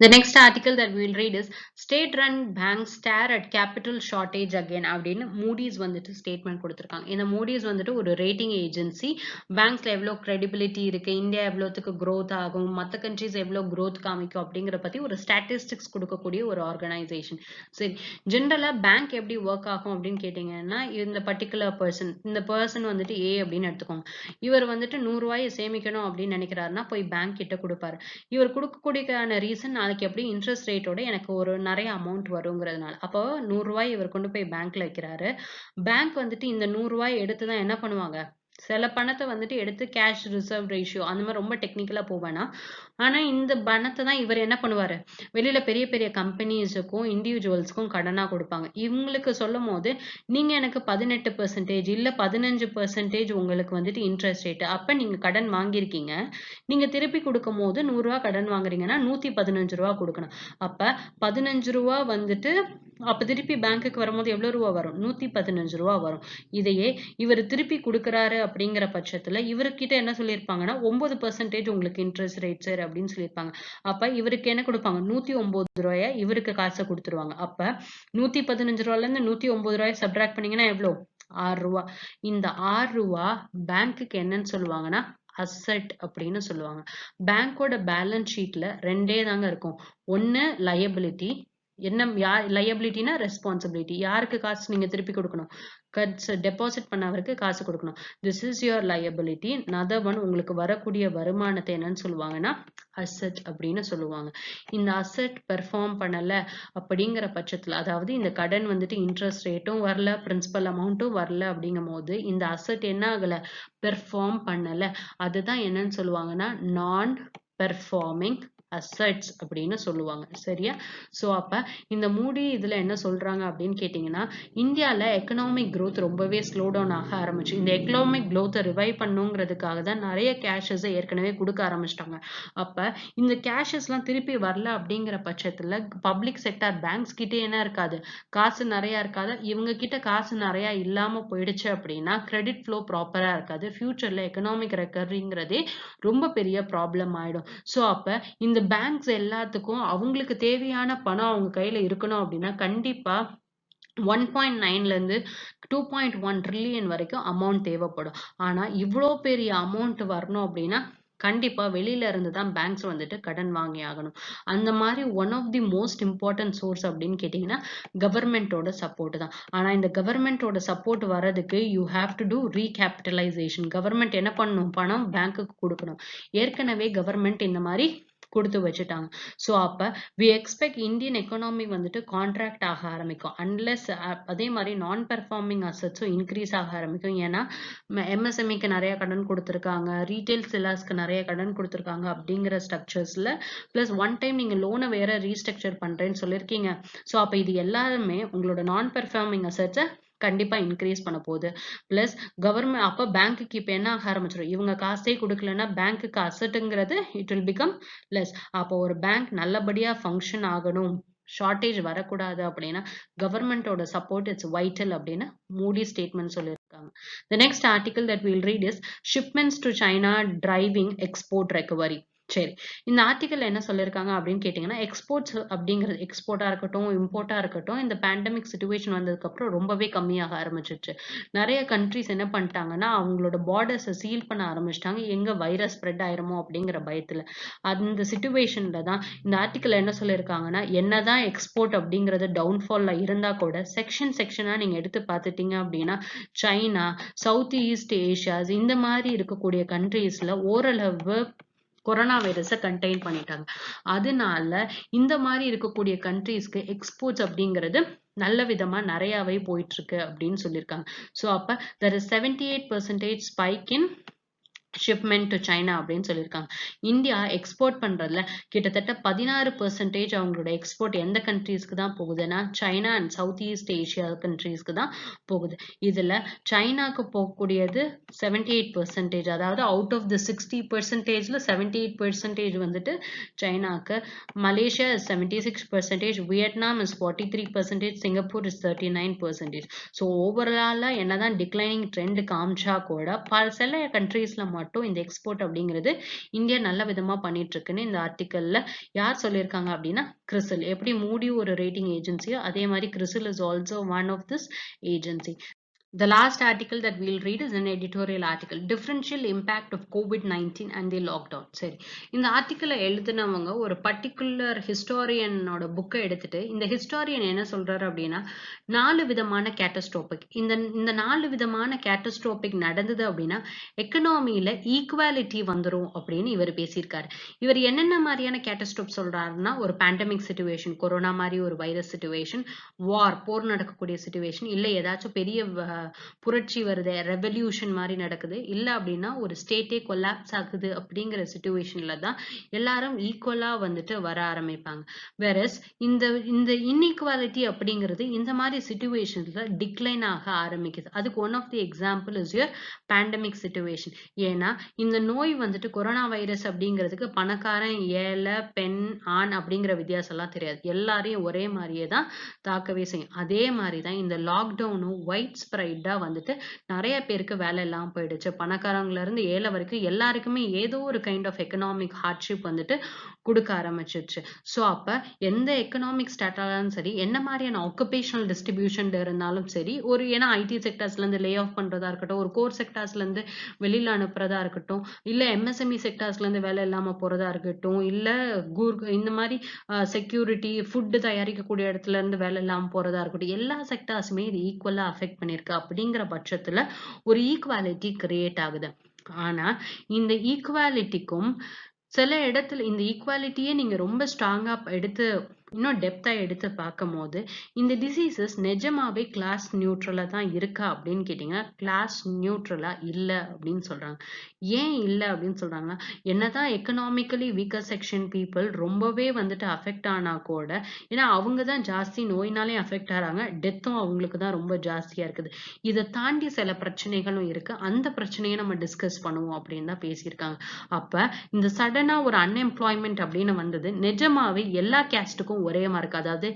The next article that we will read is state-run banks stare at capital shortage again அப்படின்னு மூடிஸ் வந்துட்டு ஸ்டேட்மெண்ட் கொடுத்திருக்காங்க. இந்த மூடிஸ் வந்துட்டு ஒரு ரேட்டிங் ஏஜென்சி. பேங்க்ஸ்ல எவ்வளவு கிரெடிபிலிட்டி இருக்கு, இந்தியா எவ்வளவுக்கு growth ஆகும், மற்ற கண்ட்ரிஸ் எவ்வளவு growth காமிக்கும் அப்படிங்கிற பத்தி ஒரு ஸ்டாட்டிஸ்டிக்ஸ் கொடுக்கக்கூடிய ஒரு ஆர்கனைசேஷன். சரி, ஜென்ரலா பேங்க் எப்படி ஒர்க் ஆகும் அப்படின்னு கேட்டீங்கன்னா இந்த பர்டிகுலர் இந்த பர்சன் வந்துட்டு ஏ அப்படின்னு எடுத்துக்கோங்க. இவர் வந்துட்டு 100 ரூபாயை சேமிக்கணும் அப்படின்னு நினைக்கிறாருன்னா போய் பேங்க் கிட்ட கொடுப்பாரு. இவர் கொடுக்கக்கூடிய ரீசன் நாளைக்கு எப்படி இன்ட்ரெஸ்ட் ரேட்டோட எனக்கு ஒரு நிறைய அமௌண்ட் வருங்கிறதுனால. அப்போ 100 ரூபாய் இவர் கொண்டு போய் பேங்க்ல வைக்கிறாரு. பேங்க் வந்துட்டு இந்த 100 ரூபாய் எடுத்துதான் என்ன பண்ணுவாங்க, சில பணத்தை வந்துட்டு எடுத்து கேஷ் ரிசர்வ் ரேஷியோ அந்த மாதிரி ரொம்ப டெக்னிக்கலா போவேனா. ஆனா இந்த பணத்தை தான் இவர் என்ன பண்ணுவாரு, வெளியில பெரிய பெரிய கம்பெனிஸுக்கும் இண்டிவிஜுவல்ஸ்க்கும் கடனா கொடுப்பாங்க. இவங்களுக்கு சொல்லும் போது நீங்க எனக்கு 18% இல்ல 15% உங்களுக்கு வந்துட்டு இன்ட்ரெஸ்ட் ரேட். அப்ப நீங்க கடன் வாங்கியிருக்கீங்க, நீங்க திருப்பி கொடுக்கும் போது 100 ரூபாய் கடன் வாங்குறீங்கன்னா 115 ரூபாய் கொடுக்கணும். அப்ப 15 ரூபாய் வந்துட்டு அப்ப திருப்பி பேங்க்குக்கு வரும்போது எவ்வளவு ரூபா வரும், 115 ரூபா வரும். இதையே இவர் திருப்பி கொடுக்கறாரு அப்படிங்கிற பட்சத்துல இவர்கிட்ட என்ன சொல்லியிருப்பாங்கன்னா 9% உங்களுக்கு இன்ட்ரெஸ்ட் ரேட் சார் அப்படின்னு சொல்லியிருப்பாங்க. அப்ப இவருக்கு என்ன கொடுப்பாங்க, 109 ரூபாய இவருக்கு காசை கொடுத்துருவாங்க. அப்ப 115 ரூபாயில இருந்து 109 ரூபாய் சப்ட்ராக்ட் பண்ணீங்கன்னா எவ்வளவு, 6 ரூபா. இந்த 6 ரூபா பேங்க்குக்கு என்னன்னு சொல்லுவாங்கன்னா அசெட் அப்படின்னு சொல்லுவாங்க. பேங்கோட பேலன்ஸ் ஷீட்ல ரெண்டே தாங்க இருக்கும். ஒன்னு லயபிலிட்டி, என்ன லயபிலிட்டினா ரெஸ்பான்சிபிலிட்டி, யாருக்கு காசு நீங்க திருப்பி கொடுக்கணும், டெபாசிட் பண்ணவருக்கு காசு கொடுக்கணும். This is your liability. Another one உங்களுக்கு வரக்கூடிய வருமானத்தை என்னன்னு சொல்லுவாங்கன்னா அசெட் அப்படின்னு சொல்லுவாங்க. இந்த அசெட் பெர்ஃபார்ம் பண்ணல அப்படிங்கிற பட்சத்துல, அதாவது இந்த கடன் வந்துட்டு இன்ட்ரெஸ்ட் ரேட்டும் வரல, பிரின்சிபல் அமௌண்ட்டும் வரல அப்படிங்கும் போது இந்த அசெட் என்ன ஆகல, பெர்ஃபார்ம் பண்ணல. அதுதான் என்னன்னு சொல்லுவாங்கன்னா நான் பெர்ஃபார்மிங் அசெட்ஸ் அப்படின்னு சொல்லுவாங்க. சரியா? சோ அப்ப இந்த மூடி இதுல என்ன சொல்றாங்க அப்படின்னு கேட்டீங்கன்னா இந்தியால எக்கனாமிக் growth ரொம்பவே ஸ்லோ டவுன் ஆக ஆரம்பிச்சு. இந்த எக்கனாமிக் growth ரிவைவ் பண்ணுங்கிறதுக்காக தான் நிறைய கேஷஸ் ஏற்கனவே கொடுக்க ஆரம்பிச்சிட்டாங்க. அப்ப இந்த கேஷஸ் எல்லாம் திருப்பி வரல அப்படிங்கிற பட்சத்துல பப்ளிக் செக்டார் பேங்க்ஸ் கிட்டே என்ன இருக்காது, காசு நிறைய இருக்காது. இவங்க கிட்ட காசு நிறைய இல்லாம போயிடுச்சு அப்படின்னா கிரெடிட் ஃப்ளோ ப்ராப்பரா இருக்காது. ஃபியூச்சர்ல எக்கனாமிக் ரெக்கவரிங்கிறதே ரொம்ப பெரிய ப்ராப்ளம் ஆயிடும். சோ அப்ப இந்த பேங்க்ஸ் எல்லாத்துக்கும் அவங்களுக்கு தேவையான பணம் அவங்க கையில இருக்கணும் அப்படின்னா கண்டிப்பா 1.9 இருந்து 2.1 ட்ரில்லியன் வரைக்கும் அமௌண்ட் தேவைப்படும். ஆனா இவ்வளோ பெரிய அமௌண்ட் வரணும் அப்படின்னா கண்டிப்பா வெளியில இருந்து தான் பேங்க்ஸ் வந்துட்டு கடன் வாங்கி ஆகணும். அந்த மாதிரி one of the most important source அப்படின்னு கேட்டீங்கன்னா கவர்மெண்டோட சப்போர்ட் தான். ஆனா இந்த கவர்மெண்டோட சப்போர்ட் வர்றதுக்கு you have to do recapitalisation. Government என்ன பண்ணணும், பணம் பேங்க்குக்கு கொடுக்கணும். ஏற்கனவே கவர்மெண்ட் இந்த மாதிரி கொடுத்து வச்சுட்டாங்க. ஸோ அப்ப வி எக்ஸ்பெக்ட் இந்தியன் எக்கனாமி வந்துட்டு கான்ட்ராக்ட் ஆக ஆரம்பிக்கும் அன்லெஸ் அதே மாதிரி நான் பெர்ஃபார்மிங் அசட்ஸும் இன்க்ரீஸ் ஆக ஆரம்பிக்கும். ஏன்னா எம்எஸ்எம்இக்கு நிறைய கடன் கொடுத்துருக்காங்க, ரீட்டைல் செல்லர்ஸ்க்கு நிறைய கடன் கொடுத்துருக்காங்க அப்படிங்கிற ஸ்ட்ரக்சர்ஸ்ல பிளஸ் ஒன் டைம் நீங்க லோனை வேற ரீஸ்ட்ரக்சர் பண்றேன்னு சொல்லியிருக்கீங்க. ஸோ அப்ப இது எல்லாருமே உங்களோட நான் பெர்ஃபார்மிங் அசட்ஸை கண்டிப்பா இன்க்ரீஸ் பண்ண போகுது. பிளஸ் கவர்மெண்ட் அப்ப பேங்க்குக்கு இப்ப என்ன ஆக ஆரம்பிச்சிடும், இவங்க காசே கொடுக்கலன்னா பேங்க்குக்கு அசட்டுங்கிறது இட் வில் பிகம் லெஸ். அப்போ ஒரு பேங்க் நல்லபடியா ஃபங்க்ஷன் ஆகணும், ஷார்டேஜ் வரக்கூடாது அப்படின்னா கவர்மெண்டோட சப்போர்ட் இட்ஸ் வைட்டல் அப்படின்னு மூடி ஸ்டேட்மெண்ட் சொல்லியிருக்காங்க. The next article that we'll read is shipments to China driving export recovery. சரி, இந்த ஆர்டிக்கல் என்ன சொல்லியிருக்காங்க அப்படின்னு கேட்டீங்கன்னா, எக்ஸ்போர்ட்ஸ் அப்படிங்கிறது எக்ஸ்போர்ட்டா இருக்கட்டும் இம்போர்ட்டா இருக்கட்டும் இந்த பேண்டமிக் சிச்சுவேஷன் வந்ததுக்கு அப்புறம் ரொம்பவே கம்மியாக ஆரம்பிச்சிருச்சு. நிறைய கண்ட்ரிஸ் என்ன பண்ணிட்டாங்கன்னா அவங்களோட பார்டர்ஸை சீல் பண்ண ஆரம்பிச்சிட்டாங்க, எங்க வைரஸ் ஸ்ப்ரெட் ஆயிருமோ அப்படிங்கிற பயத்துல. அந்த சிச்சுவேஷன்ல தான் இந்த ஆர்டிக்கல் என்ன சொல்லியிருக்காங்கன்னா, என்னதான் எக்ஸ்போர்ட் அப்படிங்கிறது டவுன்ஃபால்ல இருந்தா கூட செக்ஷனா நீங்க எடுத்து பார்த்துட்டீங்க அப்படின்னா சைனா, சவுத் ஈஸ்ட் ஏஷியாஸ் இந்த மாதிரி இருக்கக்கூடிய கண்ட்ரீஸ்ல ஓரளவு கொரோனா வைரஸை கண்டெயின் பண்ணிட்டாங்க. அதனால இந்த மாதிரி இருக்கக்கூடிய கண்ட்ரீஸ்க்கு எக்ஸ்போர்ட்ஸ் அப்படிங்கிறது நல்ல விதமா நிறையவே போயிட்டு இருக்கு அப்படின்னு சொல்லியிருக்காங்க. ஸோ அப்ப there is 78% spike in shipment to China அப்படின்னு சொல்லியிருக்காங்க. இந்தியா எக்ஸ்போர்ட் பண்றதுல கிட்டத்தட்ட 16% அவங்களோட எக்ஸ்போர்ட் எந்த கண்ட்ரீஸ்க்கு தான் போகுதுன்னா China and South East Asia கண்ட்ரீஸ்க்கு தான் போகுது. இதுல சைனாக்கு போகக்கூடியது 78%, அதாவது அவுட் ஆஃப் தி 60%ல 78% வந்துட்டு சைனாக்கு. Malaysia is 76%, Vietnam is 43%, Singapore is 39%. So ஓவராலா என்னதான் டிக்ளைனிங் ட்ரெண்ட் காமிச்சா கூட சில கண்ட்ரீஸ்ல மட்டும் இந்த எக்ஸ்போர்ட் அப்படிங்கிறது இந்தியா நல்ல விதமா பண்ணிட்டு இருக்குன்னு இந்த ஆர்டிக்கல்ல யார் சொல்லியிருக்காங்க அப்படின்னா கிறிசில். எப்படி மூடி ஒரு ரேட்டிங் ஏஜென்சியோ அதே மாதிரி Crisil is also one of this agency. The last article that we'll read is an editorial article, Differential Impact of COVID-19 and the Lockdown. சரி, இந்த ஆர்டிக்கலை எழுதினவங்க ஒரு பர்டிகுலர் ஹிஸ்டாரியனோட புக்கை எடுத்துட்டு இந்த ஹிஸ்டாரியன் என்ன சொல்றாரு அப்படின்னா 4 விதமான கேட்டஸ்ட்ரோபிக், இந்த 4 விதமான கேட்டஸ்ட்ரோபிக் நடந்தது அப்படின்னா எக்கனாமியில ஈக்குவாலிட்டி வந்துரும் அப்படின்னு இவர் பேசியிருக்காரு. இவர் என்னென்ன மாதிரியான கேட்டஸ்ட்ரோப் சொல்றாருன்னா, ஒரு பேண்டமிக் சிச்சுவேஷன், கொரோனா மாதிரி ஒரு வைரஸ் சிச்சுவேஷன், வார் போர் நடக்கக்கூடிய சிச்சுவேஷன், இல்லை ஏதாச்சும் பெரிய புரட்சி வருது, ரெவல்யூஷன் மாதிரி நடக்குது, இல்ல அப்படின்னா ஒரு ஸ்டேட்டே கொலாப்ஸ் ஆகுது அப்படிங்கிற சிச்சுவேஷன்ல தான் எல்லாரும் ஈக்குவலா வந்துட்டு வர ஆரம்பிப்பாங்க. வேறஸ் இந்த இன்இக்வாலிட்டி அப்படிங்கிறது இந்த மாதிரி சிச்சுவேஷன்ஸ்ல டிக்ளைன் ஆக ஆரம்பிக்குது. அதுக்கு one of the example is your pandemic situation. ஏன்னா இந்த நோய் வந்துட்டு கொரோனா வைரஸ் அப்படிங்கிறதுக்கு பணக்காரன், ஏழை, பெண், ஆண் அப்படிங்கிற வித்தியாசம் எல்லாம் தெரியாது, எல்லாரையும் ஒரே மாதிரியே தான் தாக்கவே செய்யும். அதே மாதிரிதான் இந்த லாக்டவுனும் ஒயிட் ஸ்ப்ரைடா வந்துட்டு நிறைய பேருக்கு வேலை இல்லாம போயிடுச்சு. பணக்காரங்கள இருந்து ஏழை வரைக்கும் எல்லாருக்குமே ஏதோ ஒரு கைண்ட் ஆஃப் எக்கனாமிக் ஹார்ட்ஷிப் வந்துட்டு கொடுக்க ஆரம்பிச்சிருச்சு. ஸோ அப்ப எந்த எக்கனாமிக் ஸ்டாட்டாலும் சரி, என்ன மாதிரியான ஆக்குபேஷனல் டிஸ்ட்ரிபியூஷன்ல இருந்தாலும் சரி, ஒரு ஏன்னா ஐடி செக்டர்ஸ்ல இருந்து லே ஆஃப் பண்றதா இருக்கட்டும், ஒரு கோர் செக்டர்ஸ்ல இருந்து வெளியில அனுப்புறதா இருக்கட்டும், இல்ல எம்எஸ்எம்இ செக்டர்ஸ்ல இருந்து வேலை இல்லாம போறதா இருக்கட்டும், இல்ல இந்த மாதிரி செக்யூரிட்டி ஃபுட் தயாரிக்கக்கூடிய இடத்துல இருந்து வேலை இல்லாம போறதா இருக்கட்டும், எல்லா செக்டர்ஸுமே இது ஈக்குவலா அஃபெக்ட் பண்ணிருக்கு. அப்படிங்கிற பட்சத்துல ஒரு ஈக்குவாலிட்டி கிரியேட் ஆகுது. ஆனா இந்த ஈக்குவாலிட்டிக்கும் சில இடத்துல இந்த ஈக்குவாலிட்டியே நீங்க ரொம்ப ஸ்ட்ராங்கா எடுத்து இன்னும் டெப்தா எடுத்து பார்க்கும் போது இந்த டிசீசஸ் நிஜமாவே கிளாஸ் நியூட்ரலா தான் இருக்கா அப்படின்னு கேட்டீங்கன்னா கிளாஸ் நியூட்ரலா இல்ல அப்படின்னு சொல்றாங்க. ஏன் இல்ல அப்படின்னு சொல்றாங்க, என்னதான் எக்கனாமிக்கலி வீக்கர் செக்ஷன் பீப்புள் ரொம்பவே வந்துட்டு அஃபெக்ட் ஆனா கூட, ஏன்னா அவங்க தான் ஜாஸ்தி நோயினாலே அஃபெக்ட் ஆறாங்க, டெத்தும் அவங்களுக்கு தான் ரொம்ப ஜாஸ்தியா இருக்குது. இதை தாண்டி சில பிரச்சனைகளும் இருக்கு, அந்த பிரச்சனையை நம்ம டிஸ்கஸ் பண்ணுவோம் அப்படின்னு தான் பேசியிருக்காங்க. அப்ப இந்த சடனா ஒரு அன்எம்ப்ளாய்மெண்ட் அப்படின்னு வந்தது நிஜமாவே எல்லா கேஸ்டுக்கும் ஒரே மாதிரி இருக்கு. அதாவது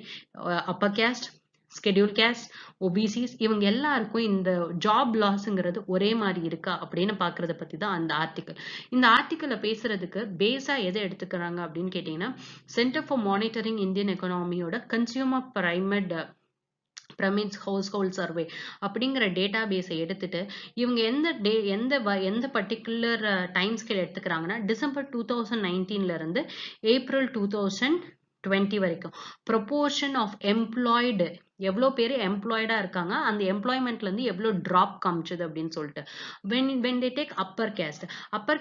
அப்பர் கேஸ்ட், ஸ்கெடியூல் கேஸ்ட், ஒபிசிஸ் இவங்க எல்லாருக்கும் இந்த ஜாப் லாஸ்ங்கிறது ஒரே மாதிரி இருக்கா அப்படின்னு பாக்குறத பத்தி தான் அந்த ஆர்டிக்கல். இந்த ஆர்டிக்கலை பேசுறதுக்கு பேஸா எதை எடுத்துக்கிறாங்க அப்படின்னு கேட்டீங்கன்னா, சென்டர் ஃபார் மானிட்டரிங் இந்தியன் எக்கனாமியோட கன்சியூமர் பிரமிட்ஸ் ஹவுஸ்ஹோல்ட் சர்வே அப்படிங்கிற டேட்டா பேஸை எடுத்துட்டு இவங்க எந்த பர்டிகுலர் டைம் ஸ்கேல் எடுத்துக்கிறாங்கன்னா டிசம்பர் 2019 இருந்து ஏப்ரல் 2020 வரைக்கும் ப்ரொபோர்ஷன் ஆஃப் எம்ப்ளாய்டு எவ்வளோ பேர் எம்ப்ளாய்டா இருக்காங்க, அந்த எம்ப்ளாய்மெண்ட்ல இருந்து எவ்வளோ டிராப் காமிச்சது அப்படின்னு சொல்லிட்டு. when they take upper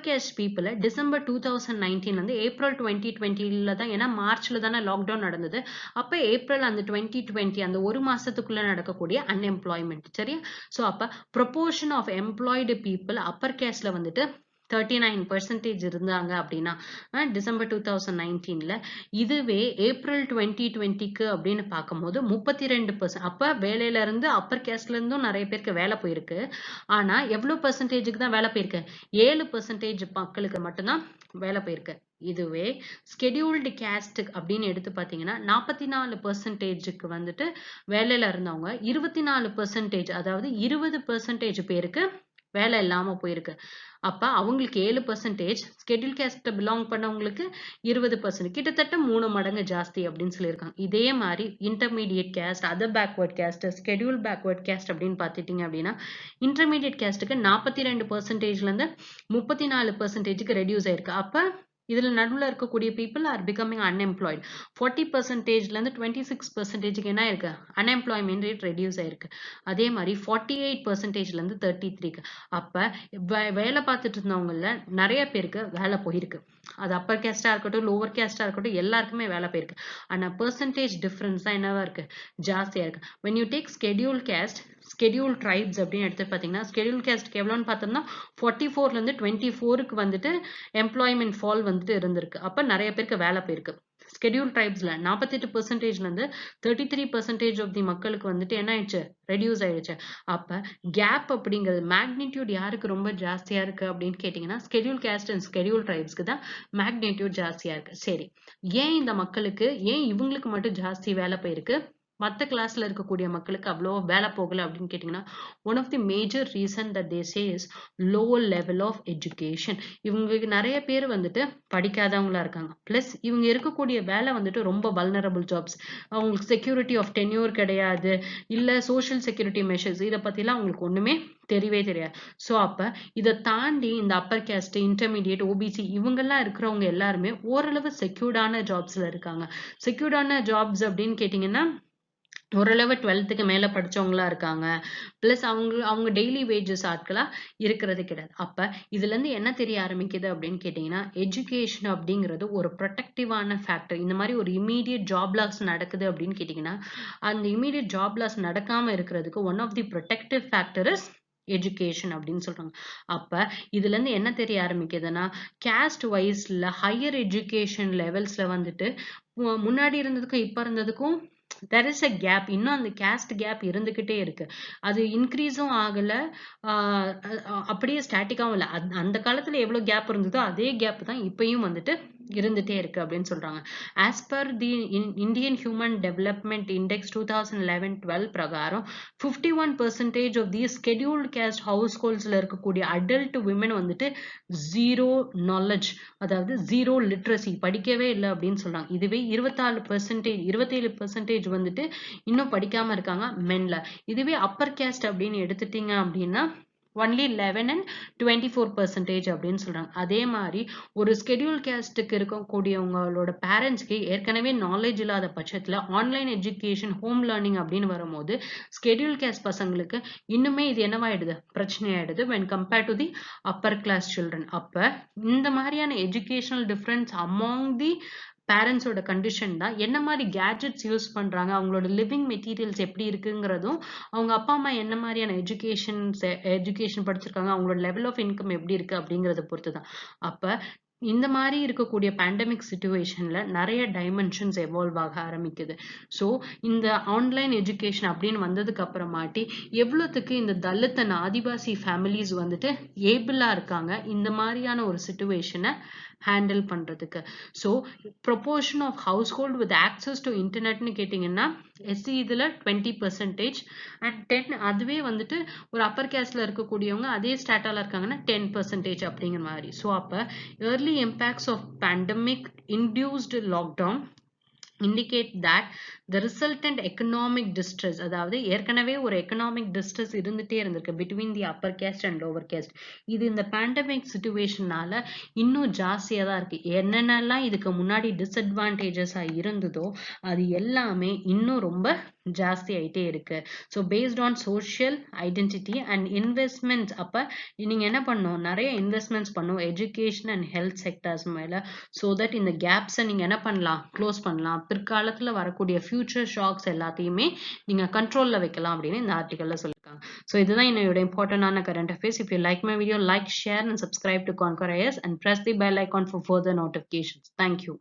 caste people December 2019 வந்து ஏப்ரல் 2020ல தான், ஏன்னா மார்ச்ல தானே லாக்டவுன் நடந்தது, அப்ப ஏப்ரல் அந்த 2020 அந்த ஒரு மாசத்துக்குள்ள நடக்கக்கூடிய அன்எம்ப்ளாய்மெண்ட் சரியா. ஸோ அப்ப proportion of employed people upper கேஸ்ட்ல வந்துட்டு 39% இருந்தாங்க அப்படின்னா டிசம்பர் 2019ல, இதுவே ஏப்ரல் 2020க்கு அப்படின்னு பார்க்கும்போது 32%. அப்ப வேலையில இருந்து அப்பர் கேஸ்ட்ல இருந்தும் நிறைய பேருக்கு வேலை போயிருக்கு. ஆனா எவ்வளவு பெர்சன்டேஜுக்கு தான் வேலை போயிருக்கு? 7% மக்களுக்கு மட்டும்தான் வேலை போயிருக்கு. இதுவே ஸ்கெடியூல்டு கேஸ்ட் அப்படின்னு எடுத்து பார்த்தீங்கன்னா 44%க்கு வந்துட்டு வேலையில இருந்தவங்க 24%, அதாவது 20% பேருக்கு வேலை இல்லாம போயிருக்கு. அப்ப அவங்களுக்கு 7%, ஸ்கெடியூல் கேஸ்ட் பிலாங் பண்ணவங்களுக்கு 20%, கிட்டத்தட்ட 3 மடங்கு ஜாஸ்தி அப்படின்னு சொல்லியிருக்காங்க. இதே மாதிரி intermediate caste, other backward caste, schedule backward caste அப்படின்னு பார்த்துட்டீங்க அப்படின்னா இன்டர்மீடியட் கேஸ்ட்டுக்கு 42%ல இருந்து 34%க்கு ரெடியூஸ் ஆயிருக்கு. அப்ப இதுல நடுவுல இருக்கக்கூடிய people are becoming unemployed. 40%ல இருந்து 26%க்கு என்ன இருக்கு? அன்எம்ப்ளாய்மெண்ட் ரேட் ரெடியூஸ் ஆயிருக்கு. அதே மாதிரி 48%ல இருந்து 33க்கு. அப்ப வேலை பார்த்துட்டு இருந்தவங்கள நிறைய பேருக்கு வேலை போயிருக்கு. அது அப்பர் கேஸ்டா இருக்கட்டும், லோவர் கேஸ்டா இருக்கட்டும், எல்லாருக்குமே வேலை போயிருக்கு. ஆனா பெர்சன்டேஜ் டிஃபரன்ஸ் தான் என்னவா இருக்கு? ஜாஸ்தியா இருக்கு. when you take schedule caste, schedule tribes அப்படின்னு எடுத்து பார்த்தீங்கன்னா schedule caste எவ்வளோன்னு பார்த்தோம்னா 44ல இருந்து 24க்கு வந்துட்டு எம்ப்ளாய்மெண்ட் ஃபால் வந்துட்டு இருந்திருக்கு. அப்ப நிறைய பேருக்கு வேலை போயிருக்கு. ஸ்கெடியூல் ட்ரைப்ஸ்ல 48%ல இருந்து 33% ஆஃப் தி மக்களுக்கு வந்துட்டு என்ன ஆயிடுச்சு? ரெடியூஸ் ஆயிடுச்சு. அப்ப கேப் அப்படிங்கிறது மேக்னிடியூட் யாருக்கு ரொம்ப ஜாஸ்தியா இருக்கு அப்படின்னு கேட்டீங்கன்னா ஸ்கெடியூல் கேஸ்ட் அண்ட் ஸ்கெடியூல் ட்ரைப்ஸ்க்கு தான் மேக்னிடியூட் ஜாஸ்தியா இருக்கு. சரி, ஏன் இந்த மக்களுக்கு, ஏன் இவங்களுக்கு மட்டும் ஜாஸ்தி வேலை போயிருக்கு, மற்ற கிளாஸ்ல இருக்கக்கூடிய மக்களுக்கு அவ்வளோ வேலை போகல அப்படின்னு கேட்டீங்கன்னா one of the major reason that they say is lower level of education. இவங்களுக்கு நிறைய பேர் வந்துட்டு படிக்காதவங்களா இருக்காங்க. பிளஸ் இவங்க இருக்கக்கூடிய வேலை வந்துட்டு ரொம்ப வல்னரபிள் ஜாப்ஸ். அவங்களுக்கு செக்யூரிட்டி ஆஃப் டென்யூர் கிடையாது, இல்ல சோஷியல் செக்யூரிட்டி மெஷர்ஸ், இதை பத்திலாம் அவங்களுக்கு ஒண்ணுமே தெரியவே தெரியாது. ஸோ அப்ப இதை தாண்டி இந்த அப்பர் கேஸ்ட், இன்டர்மீடியட், ஓபிசி இவங்கெல்லாம் இருக்கிறவங்க எல்லாருமே ஓரளவு செக்யூர்டான ஜாப்ஸ்ல இருக்காங்க. செக்யூர்டான ஜாப்ஸ் அப்படின்னு கேட்டீங்கன்னா ஓரளவு 12க்கு மேல படிச்சவங்களா இருக்காங்க. பிளஸ் அவங்க டெய்லி வேஜஸ் ஆட்களா இருக்கிறது கிடையாது. அப்ப இதுல இருந்து என்ன தெரிய ஆரம்பிக்குது அப்படின்னு கேட்டீங்கன்னா எஜுகேஷன் அப்படிங்கிறது ஒரு ப்ரொடெக்டிவான ஃபேக்டர். இந்த மாதிரி ஒரு இமீடியட் ஜாப் லாஸ் நடக்குது அப்படின்னு கேட்டீங்கன்னா அந்த இமீடியட் ஜாப் லாஸ் நடக்காம இருக்கிறதுக்கு one of the protective factor is education அப்படின்னு சொல்றாங்க. அப்ப இதுல இருந்து என்ன தெரிய ஆரம்பிக்குதுன்னா கேஸ்ட் வைஸ்ல ஹையர் எஜுகேஷன் லெவல்ஸ்ல வந்துட்டு முன்னாடி இருந்ததுக்கும் இப்ப இருந்ததுக்கும் there is a gap. இன்னும் அந்த caste gap இருந்துகிட்டே இருக்கு. அது இன்க்ரீஸும் ஆகல, அப்படியே ஸ்டாட்டிக்காவும் இல்லை. அந்த காலத்துல எவ்வளவு கேப் இருந்ததோ அதே கேப் தான் இப்பயும் வந்துட்டு இருந்துட்டே இருக்கு அப்படின்னு சொல்றாங்க. as per the Indian Human Development Index 2011-12 பிரகாரம் 51% of these scheduled caste householdsல இருக்கக்கூடிய adult women வந்துட்டு zero knowledge, அதாவது zero literacy, படிக்கவே இல்லை அப்படின்னு சொல்றாங்க. இதுவே 27% வந்துட்டு இன்னும் படிக்காம இருக்காங்க மென்ல. இதுவே அப்பர் கேஸ்ட் அப்படின்னு எடுத்துட்டீங்க அப்படின்னா only 11 and 24% அப்படின்னு சொல்றாங்க. அதே மாதிரி ஒரு ஸ்கெடியூல் கேஸ்டுக்கு இருக்கக்கூடியவங்களோட பேரண்ட்ஸ்க்கு ஏற்கனவே நாலேஜ் இல்லாத பட்சத்துல ஆன்லைன் எஜுகேஷன், ஹோம் லேர்னிங் அப்படின்னு வரும்போது ஸ்கெடியூல் கேஸ்ட் பசங்களுக்கு இன்னுமே இது என்னவாயிடுது? பிரச்சனை ஆயிடுது when compared to the upper class children. அப்ப இந்த மாதிரியான எஜுகேஷனல் டிஃபரன்ஸ் among the பேரண்ட்ஸோட கண்டிஷன் தான் என்ன மாதிரி கேட்ஜெட்ஸ் யூஸ் பண்றாங்க, அவங்களோட லிவிங் மெட்டீரியல்ஸ் எப்படி இருக்குங்கிறதும், அவங்க அப்பா அம்மா என்ன மாதிரியான எஜுகேஷன் படிச்சிருக்காங்க, அவங்களோட லெவல் ஆஃப் இன்கம் எப்படி இருக்கு அப்படிங்கறத பொறுத்து தான். அப்ப இந்த மாதிரி இருக்கக்கூடிய பேண்டமிக் சிச்சுவேஷன்ல நிறைய டைமென்ஷன்ஸ் எவால்வ் ஆக ஆரம்பிக்குது. ஸோ இந்த ஆன்லைன் எஜுகேஷன் அப்படின்னு வந்ததுக்கு அப்புறமாட்டி எவ்வளவுக்கு இந்த தலித் அண்ட் ஆதிவாசி ஃபேமிலிஸ் வந்துட்டு ஏபிளா இருக்காங்க இந்த மாதிரியான ஒரு சிச்சுவேஷனை ஹேண்டில் பண்றதுக்கு. So proportion of household with access to இன்டர்நெட்னு கேட்டிங்கன்னா எஸ்சி இதுல 20% அண்ட் 10, அதுவே வந்துட்டு ஒரு அப்பர் கேஸ்ட்ல இருக்கக்கூடியவங்க அதே ஸ்டாட்டால இருக்காங்கன்னா 10% அப்படிங்கிற மாதிரி. ஸோ அப்ப early impacts of pandemic induced lockdown indicate that the resultant economic distress, அதாவது ஏற்கனவே ஒரு எக்கனாமிக் டிஸ்ட்ரெஸ் இருந்துட்டே இருந்திருக்கு between the upper caste and lower caste. இது இந்த பேண்டமிக் சுச்சுவேஷனால இன்னும் ஜாஸ்தியா தான் இருக்கு. என்னென்னலாம் இதுக்கு முன்னாடி டிஸ்அட்வான்டேஜஸா இருந்ததோ அது எல்லாமே இன்னும் ரொம்ப ஜாஸ்தி ஆயிட்டே இருக்கு. So based on social identity and investments, அப்ப நீங்க என்ன பண்ணணும், நிறைய இன்வெஸ்ட்மெண்ட்ஸ் பண்ணும் எஜுகேஷன் அண்ட் ஹெல்த் செக்டர்ஸ் மேல. ஸோ தட் இந்த கேப்ஸை நீங்க என்ன பண்ணலாம், க்ளோஸ் பண்ணலாம். பிற்காலத்துல வரக்கூடிய ஃபியூச்சர் ஷாக்ஸ் எல்லாத்தையுமே நீங்க கண்ட்ரோல்ல வைக்கலாம் அப்படின்னு இந்த ஆர்டிகல்ல சொல்லியிருக்காங்க. ஸோ இதுதான் என்னோட இம்பார்ட்டன்டான current affairs. If you like my video, like, share and subscribe to Conquer IAS and press the bell icon for further notifications. Thank you.